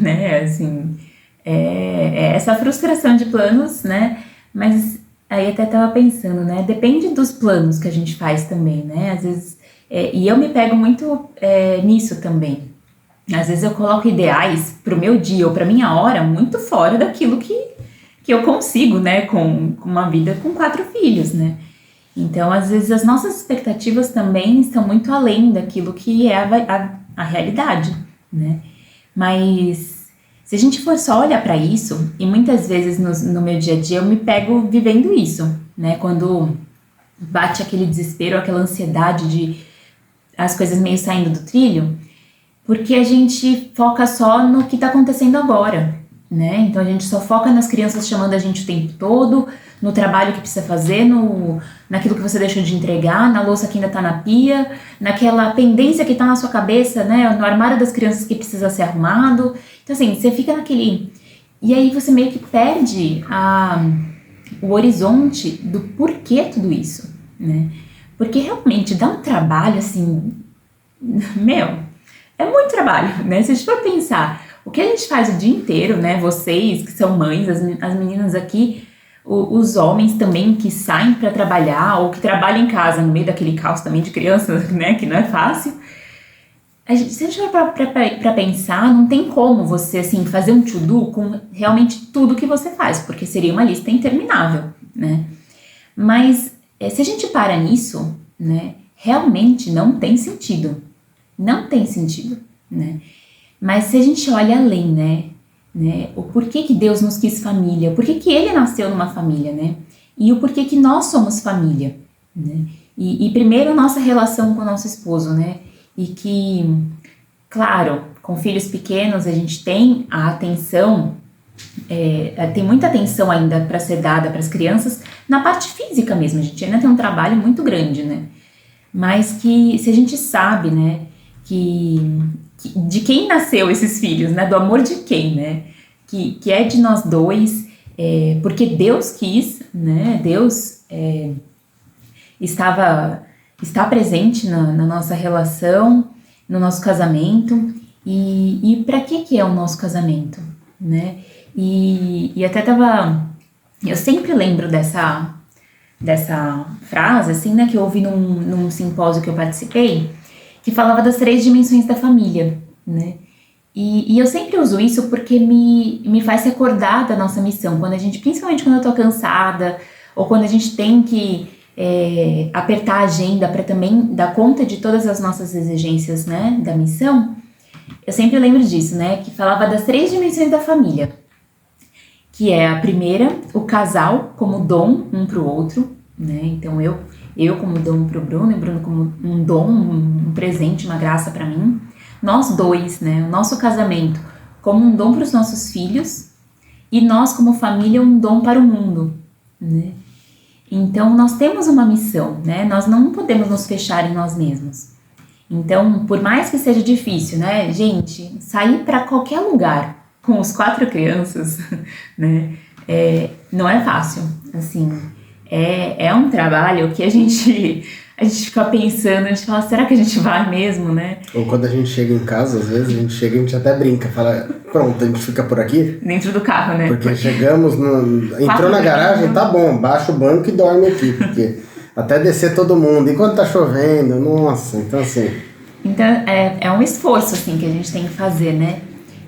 né? Assim, essa frustração de planos, né? Mas aí até tava pensando, né? Depende dos planos que a gente faz também, né? Às vezes, e eu me pego muito nisso também. Às vezes eu coloco ideais pro meu dia ou pra minha hora muito fora daquilo que eu consigo, né? Com uma vida com 4 filhos, né? Então, às vezes, as nossas expectativas também estão muito além daquilo que é a realidade, né? Mas, se a gente for só olhar para isso, e muitas vezes no meu dia a dia eu me pego vivendo isso, né? Quando bate aquele desespero, aquela ansiedade de as coisas meio saindo do trilho, porque a gente foca só no que está acontecendo agora, né? Então, a gente só foca nas crianças chamando a gente o tempo todo, no trabalho que precisa fazer, naquilo que você deixou de entregar, na louça que ainda tá na pia, naquela pendência que tá na sua cabeça, né, no armário das crianças que precisa ser arrumado. Então, assim, você fica naquele... E aí você meio que perde o horizonte do porquê tudo isso, né? Porque realmente dá um trabalho, assim... é muito trabalho, né? Se a gente for pensar, o que a gente faz o dia inteiro, né, vocês que são mães, as meninas aqui... Os homens também que saem para trabalhar ou que trabalham em casa no meio daquele caos também de crianças, né, que não é fácil. Se a gente for para pensar, não tem como você assim, fazer um to-do com realmente tudo que você faz, porque seria uma lista interminável, né? Mas se a gente para nisso, né, realmente não tem sentido. Não tem sentido, né? Mas se a gente olha além, né? O porquê que Deus nos quis família, o porquê que Ele nasceu numa família, né? E o porquê que nós somos família, né? E primeiro a nossa relação com o nosso esposo, né? E que, claro, com filhos pequenos a gente tem a atenção, tem muita atenção ainda para ser dada para as crianças na parte física mesmo, a gente ainda tem um trabalho muito grande, né? Mas que se a gente sabe, né, de quem nasceu esses filhos, né? Do amor de quem, né? Que é de nós dois, porque Deus quis, né? Deus estava está presente na nossa relação, no nosso casamento. E para que é o nosso casamento, né? E até eu sempre lembro dessa frase, assim, né, que eu ouvi num simpósio que eu participei, que falava das 3 dimensões da família, né? E eu sempre uso isso porque me faz recordar da nossa missão, principalmente quando eu tô cansada, ou quando a gente tem que apertar a agenda para também dar conta de todas as nossas exigências, né, da missão. Eu sempre lembro disso, né, que falava das 3 dimensões da família, que é a primeira, o casal como dom um pro outro, né, então eu como dom pro Bruno, e Bruno como um dom, um presente, uma graça para mim. Nós dois, né, o nosso casamento como um dom para os nossos filhos, e nós como família um dom para o mundo, né. Então nós temos uma missão, né, nós não podemos nos fechar em nós mesmos. Então, por mais que seja difícil, né, gente, sair para qualquer lugar com os 4 crianças, né, não é fácil, assim, é um trabalho que a gente fica pensando, a gente fala, será que a gente vai mesmo, né?
Ou quando a gente chega em casa, às vezes, a gente até brinca, fala, pronto, a gente fica por aqui?
Dentro do carro, né?
Porque chegamos, entrou na garagem, tá bom, baixa o banco e dorme aqui, porque até descer todo mundo, enquanto tá chovendo, nossa, então assim...
Então, é um esforço, assim, que a gente tem que fazer, né?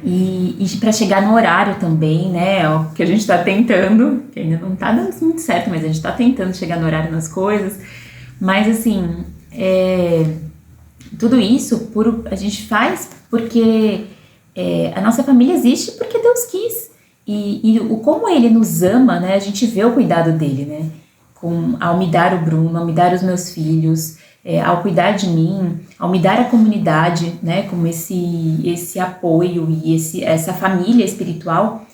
E para chegar no horário também, né, o que a gente tá tentando, que ainda não tá dando muito certo, mas a gente tá tentando chegar no horário nas coisas, mas assim, tudo isso a gente faz porque a nossa família existe porque Deus quis, e como Ele nos ama, né, a gente vê o cuidado dele, né, ao me dar o Bruno, ao me dar os meus filhos, ao cuidar de mim, ao me dar a comunidade, né, como esse apoio e essa família espiritual,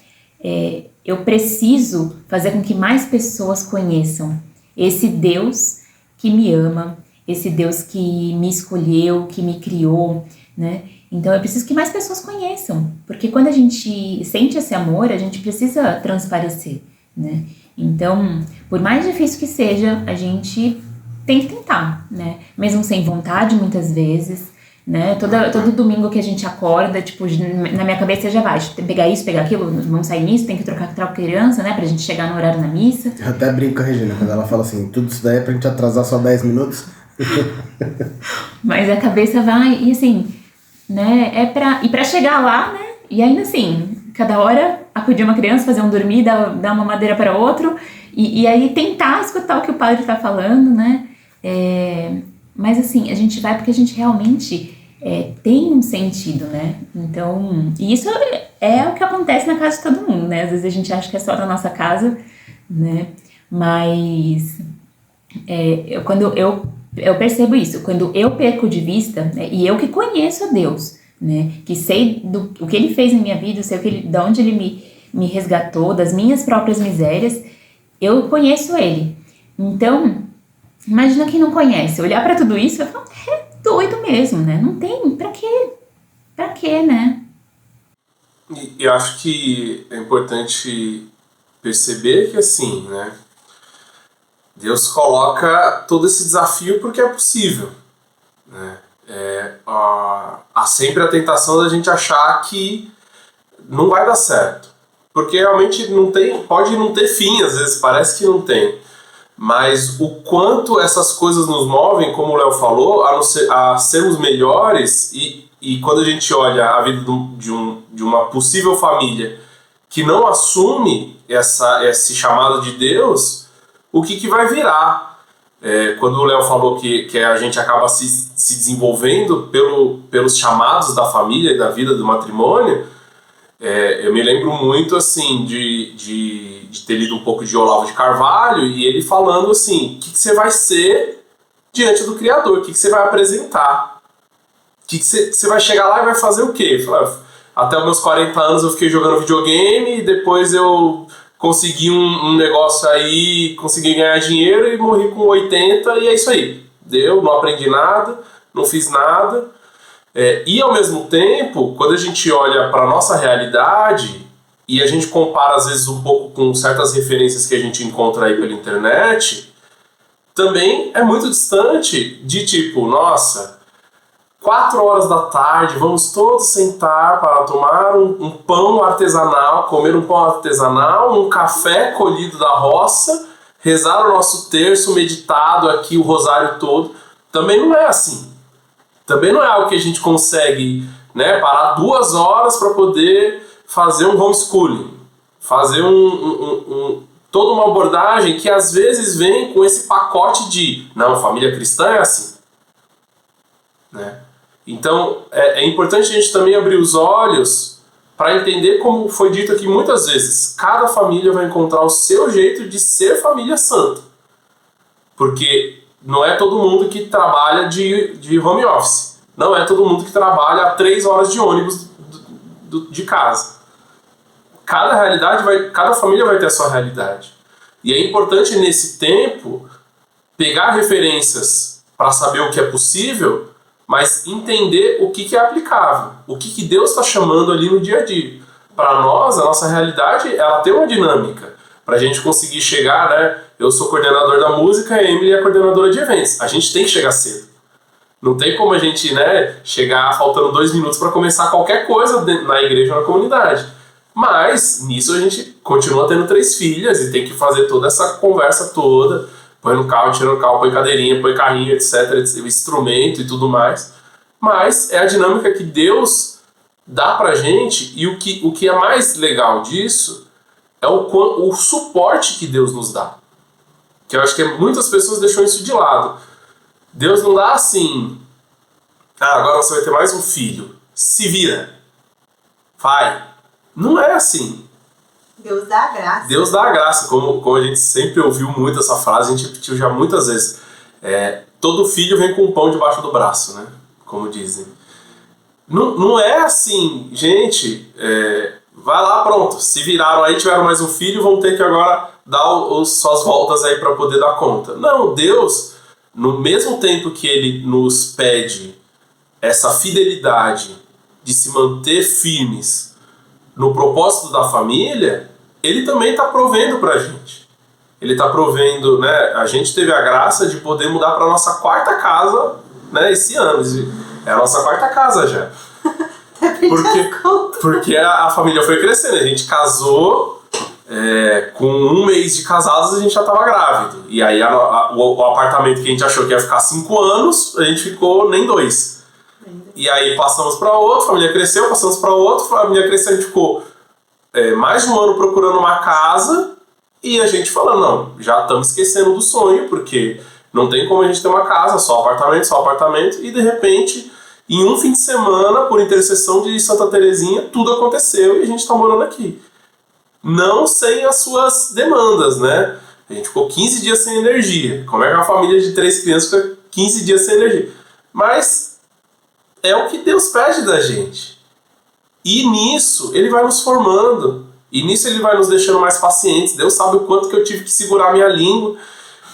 eu preciso fazer com que mais pessoas conheçam esse Deus que me ama, esse Deus que me escolheu, que me criou, né? Então eu preciso que mais pessoas conheçam, porque quando a gente sente esse amor, a gente precisa transparecer, né? Então, por mais difícil que seja, a gente tem que tentar, né? Mesmo sem vontade, muitas vezes, né? Todo domingo que a gente acorda, tipo, na minha cabeça já vai, tem que pegar isso, pegar aquilo, vamos sair nisso, tem que trocar criança, né? Pra gente chegar no horário na missa.
Eu até brinco com a Regina, quando ela fala assim, tudo isso daí é pra gente atrasar só 10 minutos.
Mas a cabeça vai, e assim, né? E pra chegar lá, né? E ainda assim, cada hora acudir uma criança, fazer um dormir, dar uma madeira para outro, e aí tentar escutar o que o padre tá falando, né? Mas assim, a gente vai porque a gente realmente tem um sentido, né? Então, e isso é o que acontece na casa de todo mundo, né? Às vezes a gente acha que é só da nossa casa, né? Mas quando eu percebo isso, quando eu perco de vista, né? E eu que conheço a Deus, né? Que sei o que Ele fez na minha vida, sei de onde Ele me resgatou, das minhas próprias misérias, eu conheço Ele. Então, imagina quem não conhece, olhar pra tudo isso e falar, doido mesmo, né? Não tem, pra quê? Pra quê, né?
E eu acho que é importante perceber que, assim, né? Deus coloca todo esse desafio porque é possível, né? Há sempre a tentação da gente achar que não vai dar certo, porque realmente pode não ter fim, às vezes parece que não tem. Mas o quanto essas coisas nos movem, como o Léo falou, a sermos melhores, e quando a gente olha a vida de uma possível família que não assume esse chamado de Deus, o que vai virar? Quando o Léo falou que a gente acaba se desenvolvendo pelos chamados da família e da vida do matrimônio, eu me lembro muito assim de ter lido um pouco de Olavo de Carvalho e ele falando assim, o que você vai ser diante do Criador, o que você vai apresentar, que você vai chegar lá e vai fazer o quê? Até os meus 40 anos eu fiquei jogando videogame e depois eu consegui um negócio aí, consegui ganhar dinheiro e morri com 80 e é isso aí, não aprendi nada, não fiz nada. E ao mesmo tempo, quando a gente olha para a nossa realidade e a gente compara às vezes um pouco com certas referências que a gente encontra aí pela internet, também é muito distante de tipo, nossa, 4 horas da tarde, vamos todos sentar para tomar um pão artesanal, comer um pão artesanal, um café colhido da roça, rezar o nosso terço meditado aqui, o rosário todo. Também não é assim. Também não é algo que a gente consegue, né, parar 2 horas para poder fazer um homeschooling, fazer toda uma abordagem que às vezes vem com esse pacote de não, família cristã é assim, né? Então é importante a gente também abrir os olhos para entender, como foi dito aqui muitas vezes, cada família vai encontrar o seu jeito de ser família santa, porque não é todo mundo que trabalha de home office, não é todo mundo que trabalha a 3 horas de ônibus de casa. Cada família vai ter a sua realidade. E é importante nesse tempo pegar referências para saber o que é possível, mas entender o que é aplicável, o que Deus está chamando ali no dia a dia. Para nós, a nossa realidade, ela tem uma dinâmica. Para a gente conseguir chegar, né? Eu sou coordenador da música, a Emily é coordenadora de eventos. A gente tem que chegar cedo. Não tem como a gente, né, chegar faltando 2 minutos para começar qualquer coisa na igreja ou na comunidade. Mas, nisso a gente continua tendo 3 filhas e tem que fazer toda essa conversa toda. Põe no carro, tira no carro, põe cadeirinha, põe carrinho, etc, instrumento e tudo mais. Mas é a dinâmica que Deus dá pra gente, e o que é mais legal disso é o suporte que Deus nos dá. Que eu acho que muitas pessoas deixam isso de lado. Deus não dá assim, agora você vai ter mais um filho, se vira, vai. Não é assim.
Deus dá a graça.
Deus dá a graça, como a gente sempre ouviu muito essa frase, a gente repetiu já muitas vezes. Todo filho vem com um pão debaixo do braço, né? Como dizem. Não é assim, gente, vai lá, pronto, se viraram aí, tiveram mais um filho, vão ter que agora dar suas voltas aí para poder dar conta. Não, Deus, no mesmo tempo que Ele nos pede essa fidelidade de se manter firmes no propósito da família, Ele também está provendo para a gente. Ele está provendo, né? A gente teve a graça de poder mudar para a nossa 4ª casa, né, esse ano. É a nossa 4ª casa já. Porque a família foi crescendo. A gente casou, com 1 mês de casados a gente já estava grávido. E aí o apartamento que a gente achou que ia ficar 5 anos, a gente ficou nem 2. E aí passamos para outro, a família cresceu, passamos para outro, a família cresceu, a gente ficou mais de 1 ano procurando uma casa, e a gente falando, não, já estamos esquecendo do sonho, porque não tem como a gente ter uma casa, só apartamento, e de repente, em um fim de semana, por intercessão de Santa Terezinha, tudo aconteceu e a gente está morando aqui. Não sem as suas demandas, né? A gente ficou 15 dias sem energia. Como é que uma família de 3 crianças fica 15 dias sem energia? Mas é o que Deus pede da gente. E nisso Ele vai nos formando. E nisso Ele vai nos deixando mais pacientes. Deus sabe o quanto que eu tive que segurar minha língua.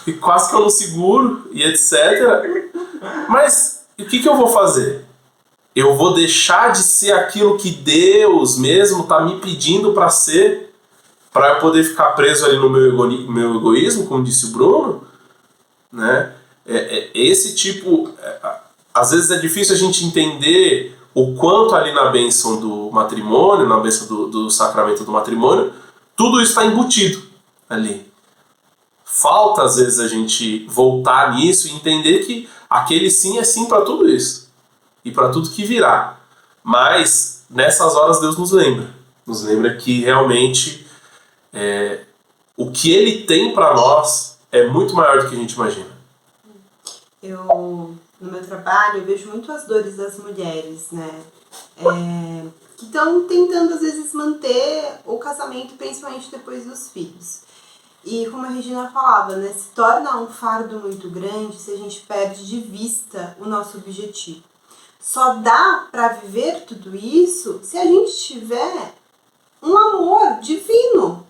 E quase que eu não seguro. E etc. Mas o que eu vou fazer? Eu vou deixar de ser aquilo que Deus mesmo está me pedindo para ser? Para eu poder ficar preso ali no meu egoísmo, como disse o Bruno? Né? Esse tipo... Às vezes é difícil a gente entender o quanto ali na bênção do matrimônio, na bênção do sacramento do matrimônio, tudo isso está embutido ali. Falta às vezes a gente voltar nisso e entender que aquele sim é sim para tudo isso. E para tudo que virá. Mas nessas horas Deus nos lembra que realmente o que Ele tem para nós é muito maior do que a gente imagina.
No meu trabalho, eu vejo muito as dores das mulheres, né? Que estão tentando, às vezes, manter o casamento, principalmente depois dos filhos. E como a Regina falava, né? Se torna um fardo muito grande se a gente perde de vista o nosso objetivo. Só dá para viver tudo isso se a gente tiver um amor divino.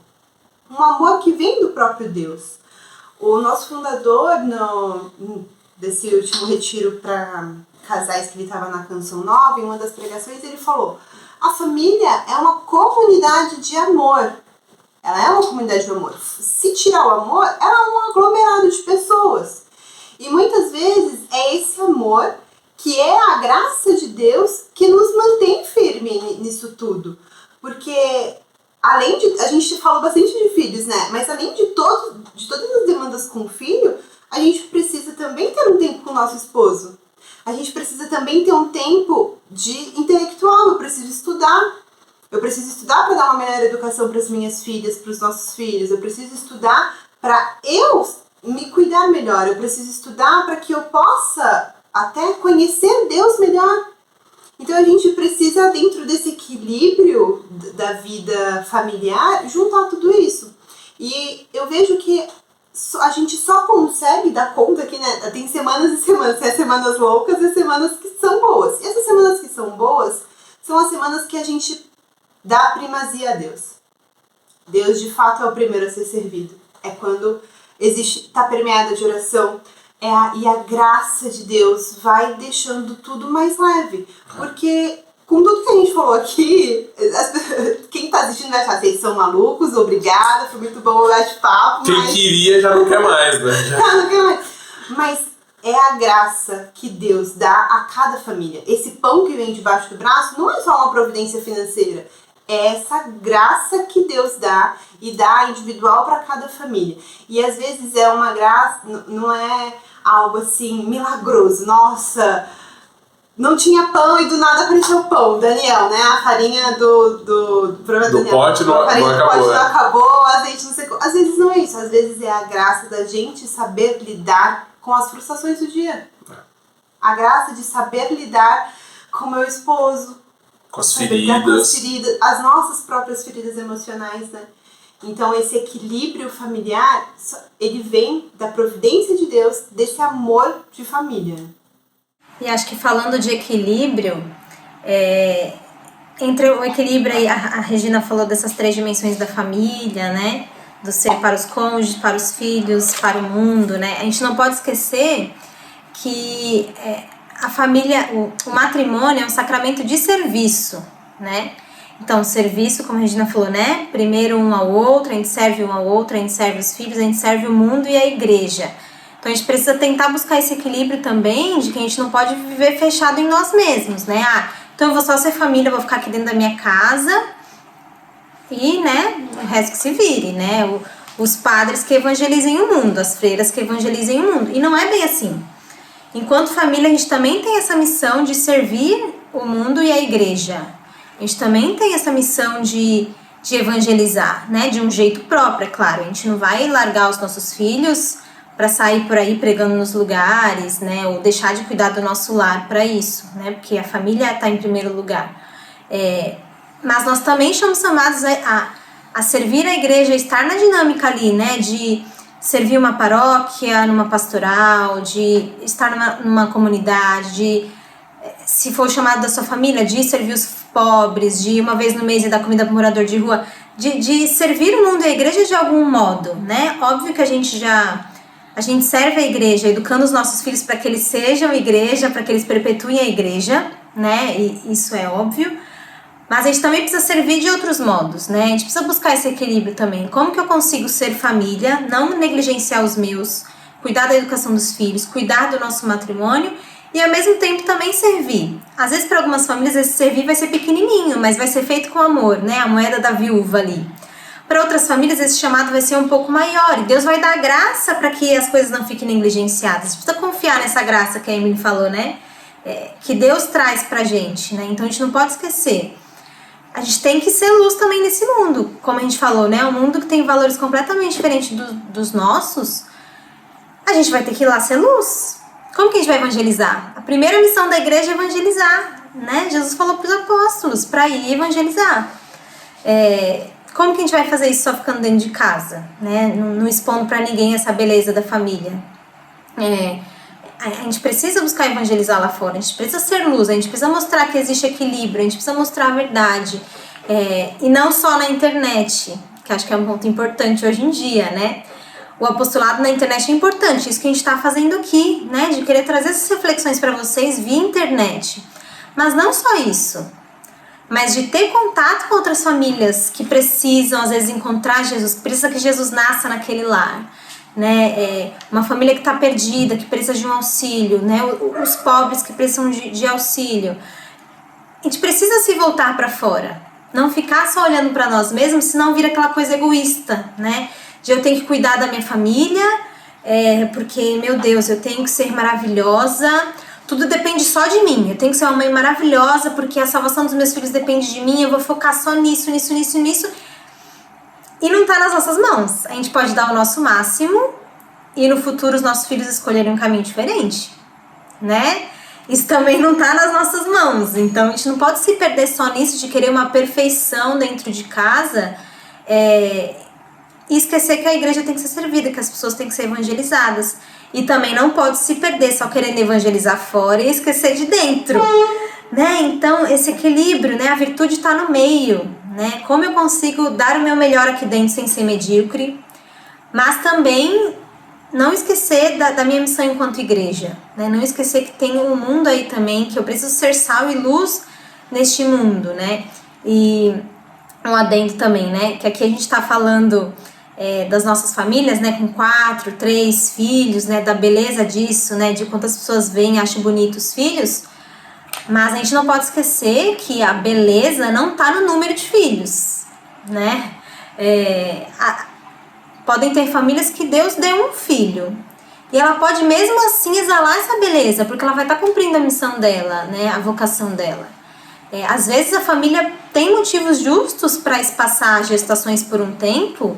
Um amor que vem do próprio Deus. O nosso fundador, desse último retiro para casais que ele estava na Canção Nova, em uma das pregações, ele falou: a família é uma comunidade de amor. Ela é uma comunidade do amor. Se tirar o amor, ela é um aglomerado de pessoas. E muitas vezes é esse amor que é a graça de Deus que nos mantém firme nisso tudo. Porque além de... A gente falou bastante de filhos, né? Mas além de todas as demandas com o filho, a gente precisa também ter um tempo com o nosso esposo. A gente precisa também ter um tempo de intelectual. Eu preciso estudar. Eu preciso estudar para dar uma melhor educação para as minhas filhas, para os nossos filhos. Eu preciso estudar para eu me cuidar melhor. Eu preciso estudar para que eu possa até conhecer Deus melhor. Então a gente precisa, dentro desse equilíbrio da vida familiar, juntar tudo isso. E eu vejo que a gente só consegue dar conta que, né, tem semanas e semanas. Tem as semanas loucas e as semanas que são boas. E essas semanas que são boas são as semanas que a gente dá primazia a Deus. Deus, de fato, é o primeiro a ser servido. É quando está permeada de oração. E a graça de Deus vai deixando tudo mais leve. Porque, com tudo que a gente falou aqui, quem está assistindo vai achar, vocês são malucos, obrigada, foi muito bom o bate-papo.
Quem queria já não quer mais, né?
Já não quer mais. Mas é a graça que Deus dá a cada família. Esse pão que vem debaixo do braço não é só uma providência financeira. É essa graça que Deus dá e dá individual para cada família. E às vezes é uma graça, não é algo assim milagroso. Nossa, não tinha pão e do nada apareceu pão. Daniel, né? A farinha do Daniel.
Pote não
acabou, o azeite não secou. Às vezes não é isso. Às vezes é a graça da gente saber lidar com as frustrações do dia. A graça de saber lidar com meu esposo.
Com as feridas.
As nossas próprias feridas emocionais, né? Então esse equilíbrio familiar, ele vem da providência de Deus, desse amor de família.
E acho que falando de equilíbrio, entre o equilíbrio aí, a Regina falou dessas 3 dimensões da família, né? Do ser para os cônjuges, para os filhos, para o mundo, né? A gente não pode esquecer que a família, o matrimônio é um sacramento de serviço, né? Então, serviço, como a Regina falou, né? Primeiro um ao outro, a gente serve um ao outro, a gente serve os filhos, a gente serve o mundo e a igreja. Então, a gente precisa tentar buscar esse equilíbrio também, de que a gente não pode viver fechado em nós mesmos, né? Então eu vou só ser família, eu vou ficar aqui dentro da minha casa e, né, o resto que se vire, né? Os padres que evangelizem o mundo, as freiras que evangelizem o mundo. E não é bem assim. Enquanto família, a gente também tem essa missão de servir o mundo e a igreja. A gente também tem essa missão de evangelizar, né? De um jeito próprio, é claro. A gente não vai largar os nossos filhos para sair por aí pregando nos lugares, né? Ou deixar de cuidar do nosso lar para isso, né? Porque a família está em primeiro lugar. Mas nós também somos chamados a servir a igreja, a estar na dinâmica ali, né? De servir uma paróquia, numa pastoral, de estar numa comunidade, de, se for chamado da sua família, de servir os pobres, de uma vez no mês dar comida para o morador de rua, de servir o mundo e a igreja de algum modo, né? Óbvio que a gente serve a igreja, educando os nossos filhos para que eles sejam igreja, para que eles perpetuem a igreja, né? E isso é óbvio. Mas a gente também precisa servir de outros modos, né? A gente precisa buscar esse equilíbrio também. Como que eu consigo ser família, não negligenciar os meus, cuidar da educação dos filhos, cuidar do nosso matrimônio e ao mesmo tempo também servir. Às vezes para algumas famílias esse servir vai ser pequenininho, mas vai ser feito com amor, né? A moeda da viúva ali. Para outras famílias esse chamado vai ser um pouco maior e Deus vai dar graça para que as coisas não fiquem negligenciadas. A gente precisa confiar nessa graça que a Emily falou, né? Que Deus traz pra gente, né? Então a gente não pode esquecer. A gente tem que ser luz também nesse mundo, como a gente falou, né? Um mundo que tem valores completamente diferentes dos nossos, a gente vai ter que ir lá ser luz. Como que a gente vai evangelizar? A primeira missão da igreja é evangelizar, né? Jesus falou para os apóstolos, para ir evangelizar. Como que a gente vai fazer isso só ficando dentro de casa, né? Não expondo para ninguém essa beleza da família. A gente precisa buscar evangelizar lá fora, a gente precisa ser luz, a gente precisa mostrar que existe equilíbrio, a gente precisa mostrar a verdade. E não só na internet, que acho que é um ponto importante hoje em dia, né? O apostolado na internet é importante, isso que a gente está fazendo aqui, né? De querer trazer essas reflexões para vocês via internet. Mas não só isso. mas de ter contato com outras famílias que precisam, às vezes, encontrar Jesus, que precisa que Jesus nasça naquele lar, né? Uma família que está perdida, que precisa de um auxílio, né? Os pobres que precisam de auxílio. A gente precisa se voltar para fora, não ficar só olhando para nós mesmos, senão vira aquela coisa egoísta, né? De eu tenho que cuidar da minha família, porque, meu Deus, eu tenho que ser maravilhosa, tudo depende só de mim, eu tenho que ser uma mãe maravilhosa, porque a salvação dos meus filhos depende de mim, eu vou focar só nisso, e não tá nas nossas mãos. A gente pode dar o nosso máximo e no futuro os nossos filhos escolherem um caminho diferente, né? Isso também não tá nas nossas mãos, então a gente não pode se perder só nisso de querer uma perfeição dentro de casa, e esquecer que a igreja tem que ser servida, que as pessoas têm que ser evangelizadas. E também não pode se perder só querendo evangelizar fora e esquecer de dentro, né? Então, esse equilíbrio, né? A virtude está no meio, né? Como eu consigo dar o meu melhor aqui dentro sem ser medíocre, mas também não esquecer da minha missão enquanto igreja, né? Não esquecer que tem um mundo aí também, que eu preciso ser sal e luz neste mundo, né? E um adendo também, né? Que aqui a gente está falando das nossas famílias, né, com 4, 3 filhos, né, da beleza disso, né, de quantas pessoas veem e acham bonitos os filhos, mas a gente não pode esquecer que a beleza não está no número de filhos, né, podem ter famílias que Deus deu um filho, e ela pode mesmo assim exalar essa beleza, porque ela vai estar cumprindo a missão dela, né, a vocação dela. Às vezes a família tem motivos justos para espaçar gestações por um tempo,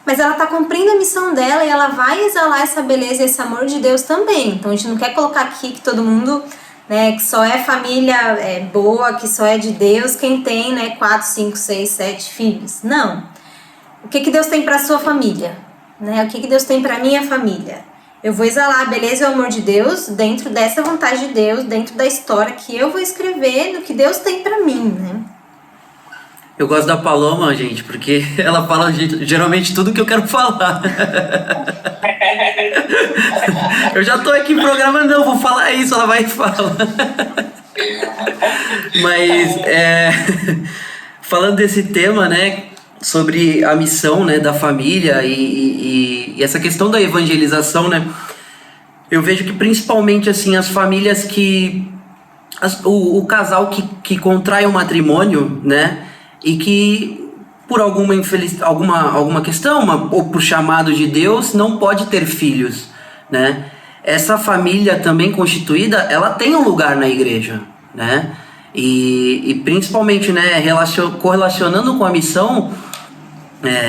mas ela está cumprindo a missão dela e ela vai exalar essa beleza e esse amor de Deus também. Então a gente não quer colocar aqui que todo mundo, né, que só é família boa, que só é de Deus quem tem, né, 4, 5, 6, 7 filhos. Não. O que Deus tem para a sua família? Né? O que Deus tem para a minha família? Eu vou exalar a beleza e o amor de Deus dentro dessa vontade de Deus, dentro da história que eu vou escrever do que Deus tem para mim, né?
Eu gosto da Paloma, gente, porque ela fala geralmente tudo que eu quero falar. Eu já tô aqui programando, não, vou falar isso, ela vai falar. Mas, falando desse tema, né, sobre a missão, né, da família e essa questão da evangelização, né, eu vejo que principalmente, assim, as famílias que... o casal que contrai o matrimônio, né, e que por alguma questão, ou por chamado de Deus, não pode ter filhos, né? Essa família também constituída, ela tem um lugar na igreja, né? E principalmente, né, correlacionando com a missão,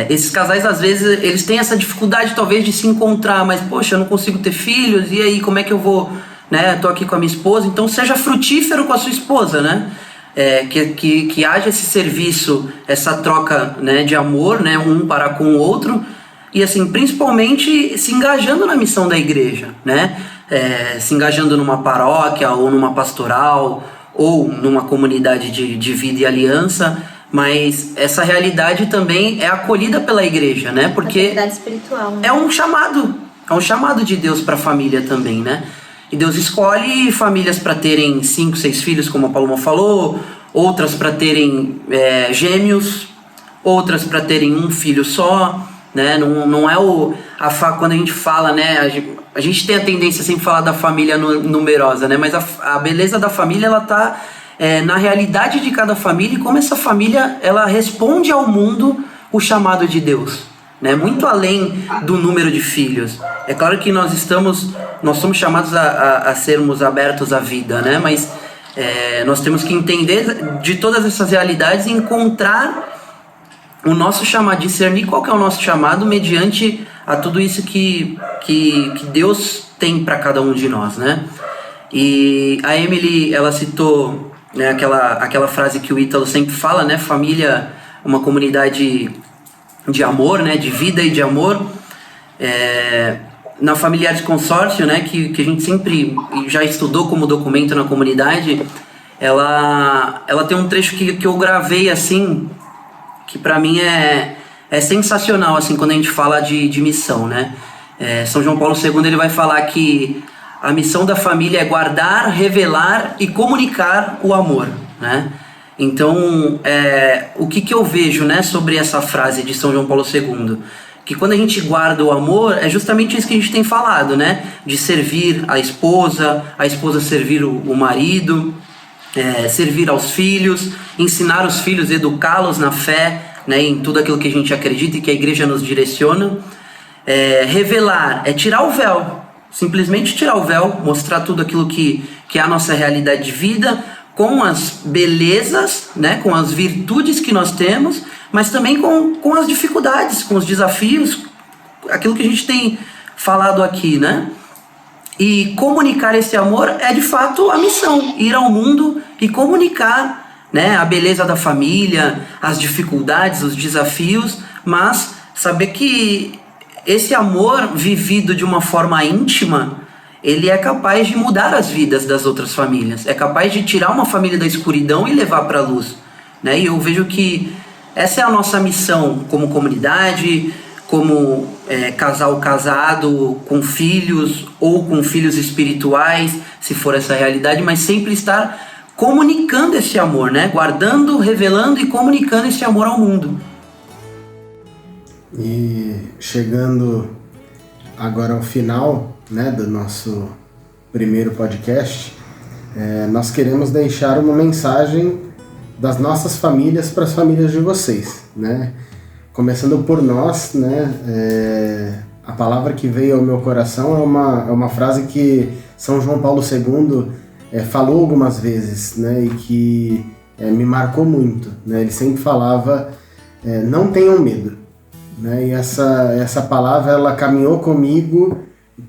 esses casais às vezes eles têm essa dificuldade talvez de se encontrar, mas poxa, eu não consigo ter filhos, e aí como é que eu vou, né? Tô aqui com a minha esposa, então seja frutífero com a sua esposa, né? Que haja esse serviço, essa troca, né, de amor, né, um para com o outro, e assim, principalmente se engajando na missão da igreja, né, se engajando numa paróquia ou numa pastoral ou numa comunidade de vida e aliança, mas essa realidade também é acolhida pela igreja, né, porque
a realidade espiritual, né?
É um chamado de Deus para a família também, né? E Deus escolhe famílias para terem 5, 6 filhos, como a Paloma falou, outras para terem gêmeos, outras para terem um filho só, né? Não é quando a gente fala, né? A gente tem a tendência sempre a falar da família numerosa, né? Mas a beleza da família, ela tá na realidade de cada família e como essa família, ela responde ao mundo o chamado de Deus. Né, muito além do número de filhos. É claro que nós somos chamados a sermos abertos à vida, né? Mas nós temos que entender de todas essas realidades e encontrar o nosso chamado, discernir qual que é o nosso chamado mediante a tudo isso que Deus tem para cada um de nós, né? E a Emily, ela citou, né, aquela frase que o Ítalo sempre fala, né? Família, uma comunidade de amor, né, de vida e de amor. Na Familiares Consórcio, né, que a gente sempre já estudou como documento na comunidade, ela tem um trecho que eu gravei assim, que para mim é sensacional, assim, quando a gente fala de missão, né? São João Paulo II, ele vai falar que a missão da família é guardar, revelar e comunicar o amor, né? Então, o que eu vejo, né, sobre essa frase de São João Paulo II? Que quando a gente guarda o amor, é justamente isso que a gente tem falado, né? De servir a esposa servir o marido, servir aos filhos, ensinar os filhos, educá-los na fé, né, em tudo aquilo que a gente acredita e que a igreja nos direciona. Revelar é tirar o véu, simplesmente tirar o véu, mostrar tudo aquilo que é a nossa realidade de vida, com as belezas, né, com as virtudes que nós temos, mas também com as dificuldades, com os desafios, aquilo que a gente tem falado aqui, né? E comunicar esse amor é de fato a missão, ir ao mundo e comunicar, né, a beleza da família, as dificuldades, os desafios, mas saber que esse amor vivido de uma forma íntima, ele é capaz de mudar as vidas das outras famílias, é capaz de tirar uma família da escuridão e levar para a luz, né? E eu vejo que essa é a nossa missão como comunidade, como casal casado com filhos ou com filhos espirituais, se for essa realidade, mas sempre estar comunicando esse amor, né? Guardando, revelando e comunicando esse amor ao mundo.
E chegando agora ao final, né, do nosso primeiro podcast, nós queremos deixar uma mensagem das nossas famílias para as famílias de vocês, né? Começando por nós, né? A palavra que veio ao meu coração é uma frase que São João Paulo II falou algumas vezes, né? E que me marcou muito, né? Ele sempre falava, não tenham medo, né? E essa palavra, ela caminhou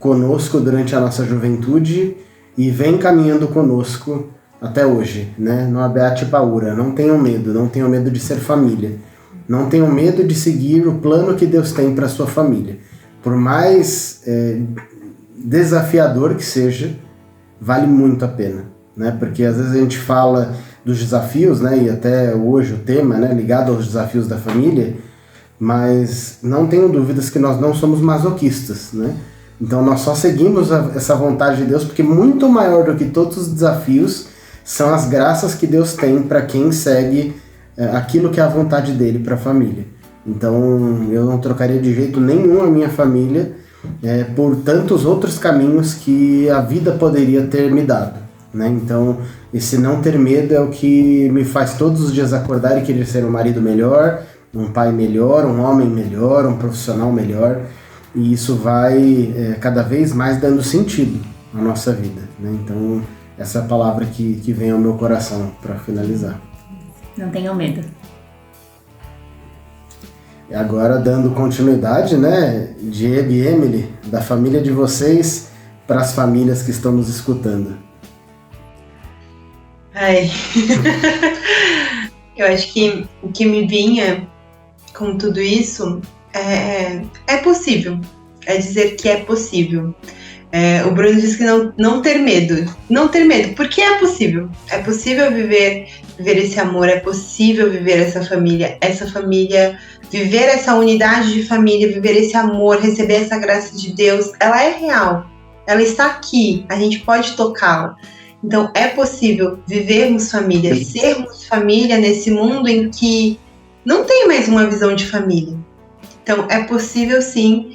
conosco durante a nossa juventude e vem caminhando conosco até hoje, né? No Abeati Paura. Não tenham medo de ser família. Não tenham medo de seguir o plano que Deus tem para sua família. Por mais desafiador que seja, vale muito a pena, né? Porque às vezes a gente fala dos desafios, né? E até hoje o tema, né, ligado aos desafios da família, mas não tenho dúvidas que nós não somos masoquistas, né? Então nós só seguimos essa vontade de Deus porque muito maior do que todos os desafios são as graças que Deus tem para quem segue aquilo que é a vontade dele para a família. Então eu não trocaria de jeito nenhum a minha família por tantos outros caminhos que a vida poderia ter me dado, né? Então esse não ter medo é o que me faz todos os dias acordar e querer ser um marido melhor, um pai melhor, um homem melhor, um profissional melhor, e isso vai cada vez mais dando sentido à nossa vida, né? Então essa é a palavra que vem ao meu coração para finalizar.
Não tenham medo.
E agora, dando continuidade, né, Diego e Emily, da família de vocês para as famílias que estão nos escutando.
Eu acho que o que me vinha com tudo isso é possível. É dizer que é possível. O Bruno disse que não ter medo. Não ter medo, porque é possível. É possível viver esse amor, é possível viver essa família, viver essa unidade de família, viver esse amor, receber essa graça de Deus. Ela é real, ela está aqui, a gente pode tocá-la. Então é possível vivermos família, sermos família nesse mundo em que não tem mais uma visão de família. Então é possível sim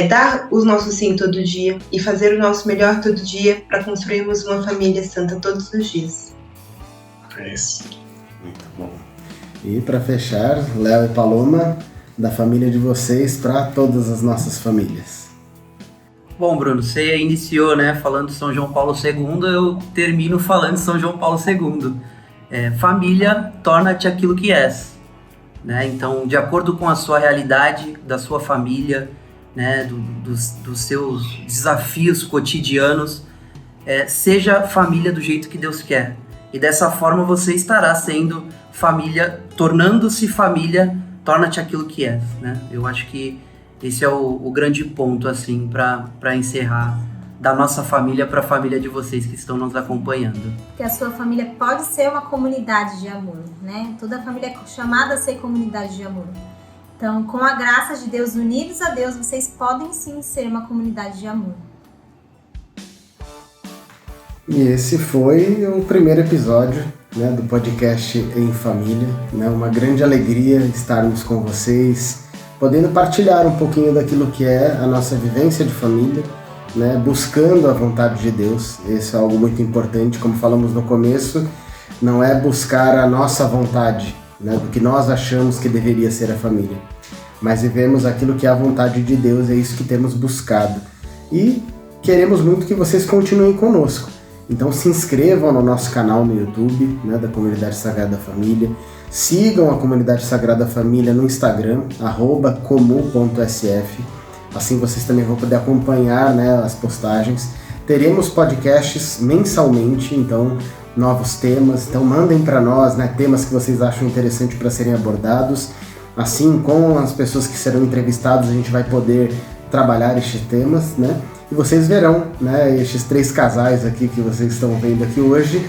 dar o nosso sim todo dia e fazer o nosso melhor todo dia para construirmos uma família santa todos os dias.
É isso.
Muito bom. E para fechar, Léo e Paloma, da família de vocês para todas as nossas famílias.
Bom, Bruno, você iniciou, né, falando de São João Paulo II, eu termino falando de São João Paulo II. Família, torna-te aquilo que és. Né? Então, de acordo com a sua realidade, da sua família, né, dos seus desafios cotidianos, seja família do jeito que Deus quer. E dessa forma você estará sendo família, tornando-se família, torna-te aquilo que és. Né? Eu acho que esse é o grande ponto, assim, para encerrar, da nossa família para a família de vocês que estão nos acompanhando.
Que a sua família pode ser uma comunidade de amor, né? Toda família é chamada a ser comunidade de amor. Então, com a graça de Deus, unidos a Deus, vocês podem sim ser uma comunidade de amor.
E esse foi o primeiro episódio né, do podcast Em Família, né, uma grande alegria estarmos com vocês, podendo partilhar um pouquinho daquilo que é a nossa vivência de família, né, buscando a vontade de Deus. Isso é algo muito importante, como falamos no começo, não é buscar a nossa vontade, né, do que nós achamos que deveria ser a família, mas vivemos aquilo que é a vontade de Deus, é isso que temos buscado. E queremos muito que vocês continuem conosco. Então se inscrevam no nosso canal no YouTube, né, da Comunidade Sagrada Família. Sigam a Comunidade Sagrada Família no Instagram, @comu.sf. Assim vocês também vão poder acompanhar, né, as postagens. Teremos podcasts mensalmente, então novos temas. Então mandem para nós, né, temas que vocês acham interessante para serem abordados. Assim, com as pessoas que serão entrevistadas, a gente vai poder trabalhar estes temas, né? E vocês verão, né, estes 3 casais aqui que vocês estão vendo aqui hoje,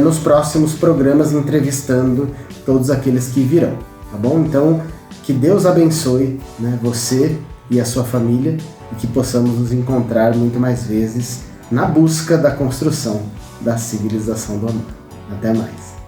nos próximos programas, entrevistando todos aqueles que virão, tá bom? Então, que Deus abençoe, né, você e a sua família, e que possamos nos encontrar muito mais vezes na busca da construção da civilização do amor. Até mais!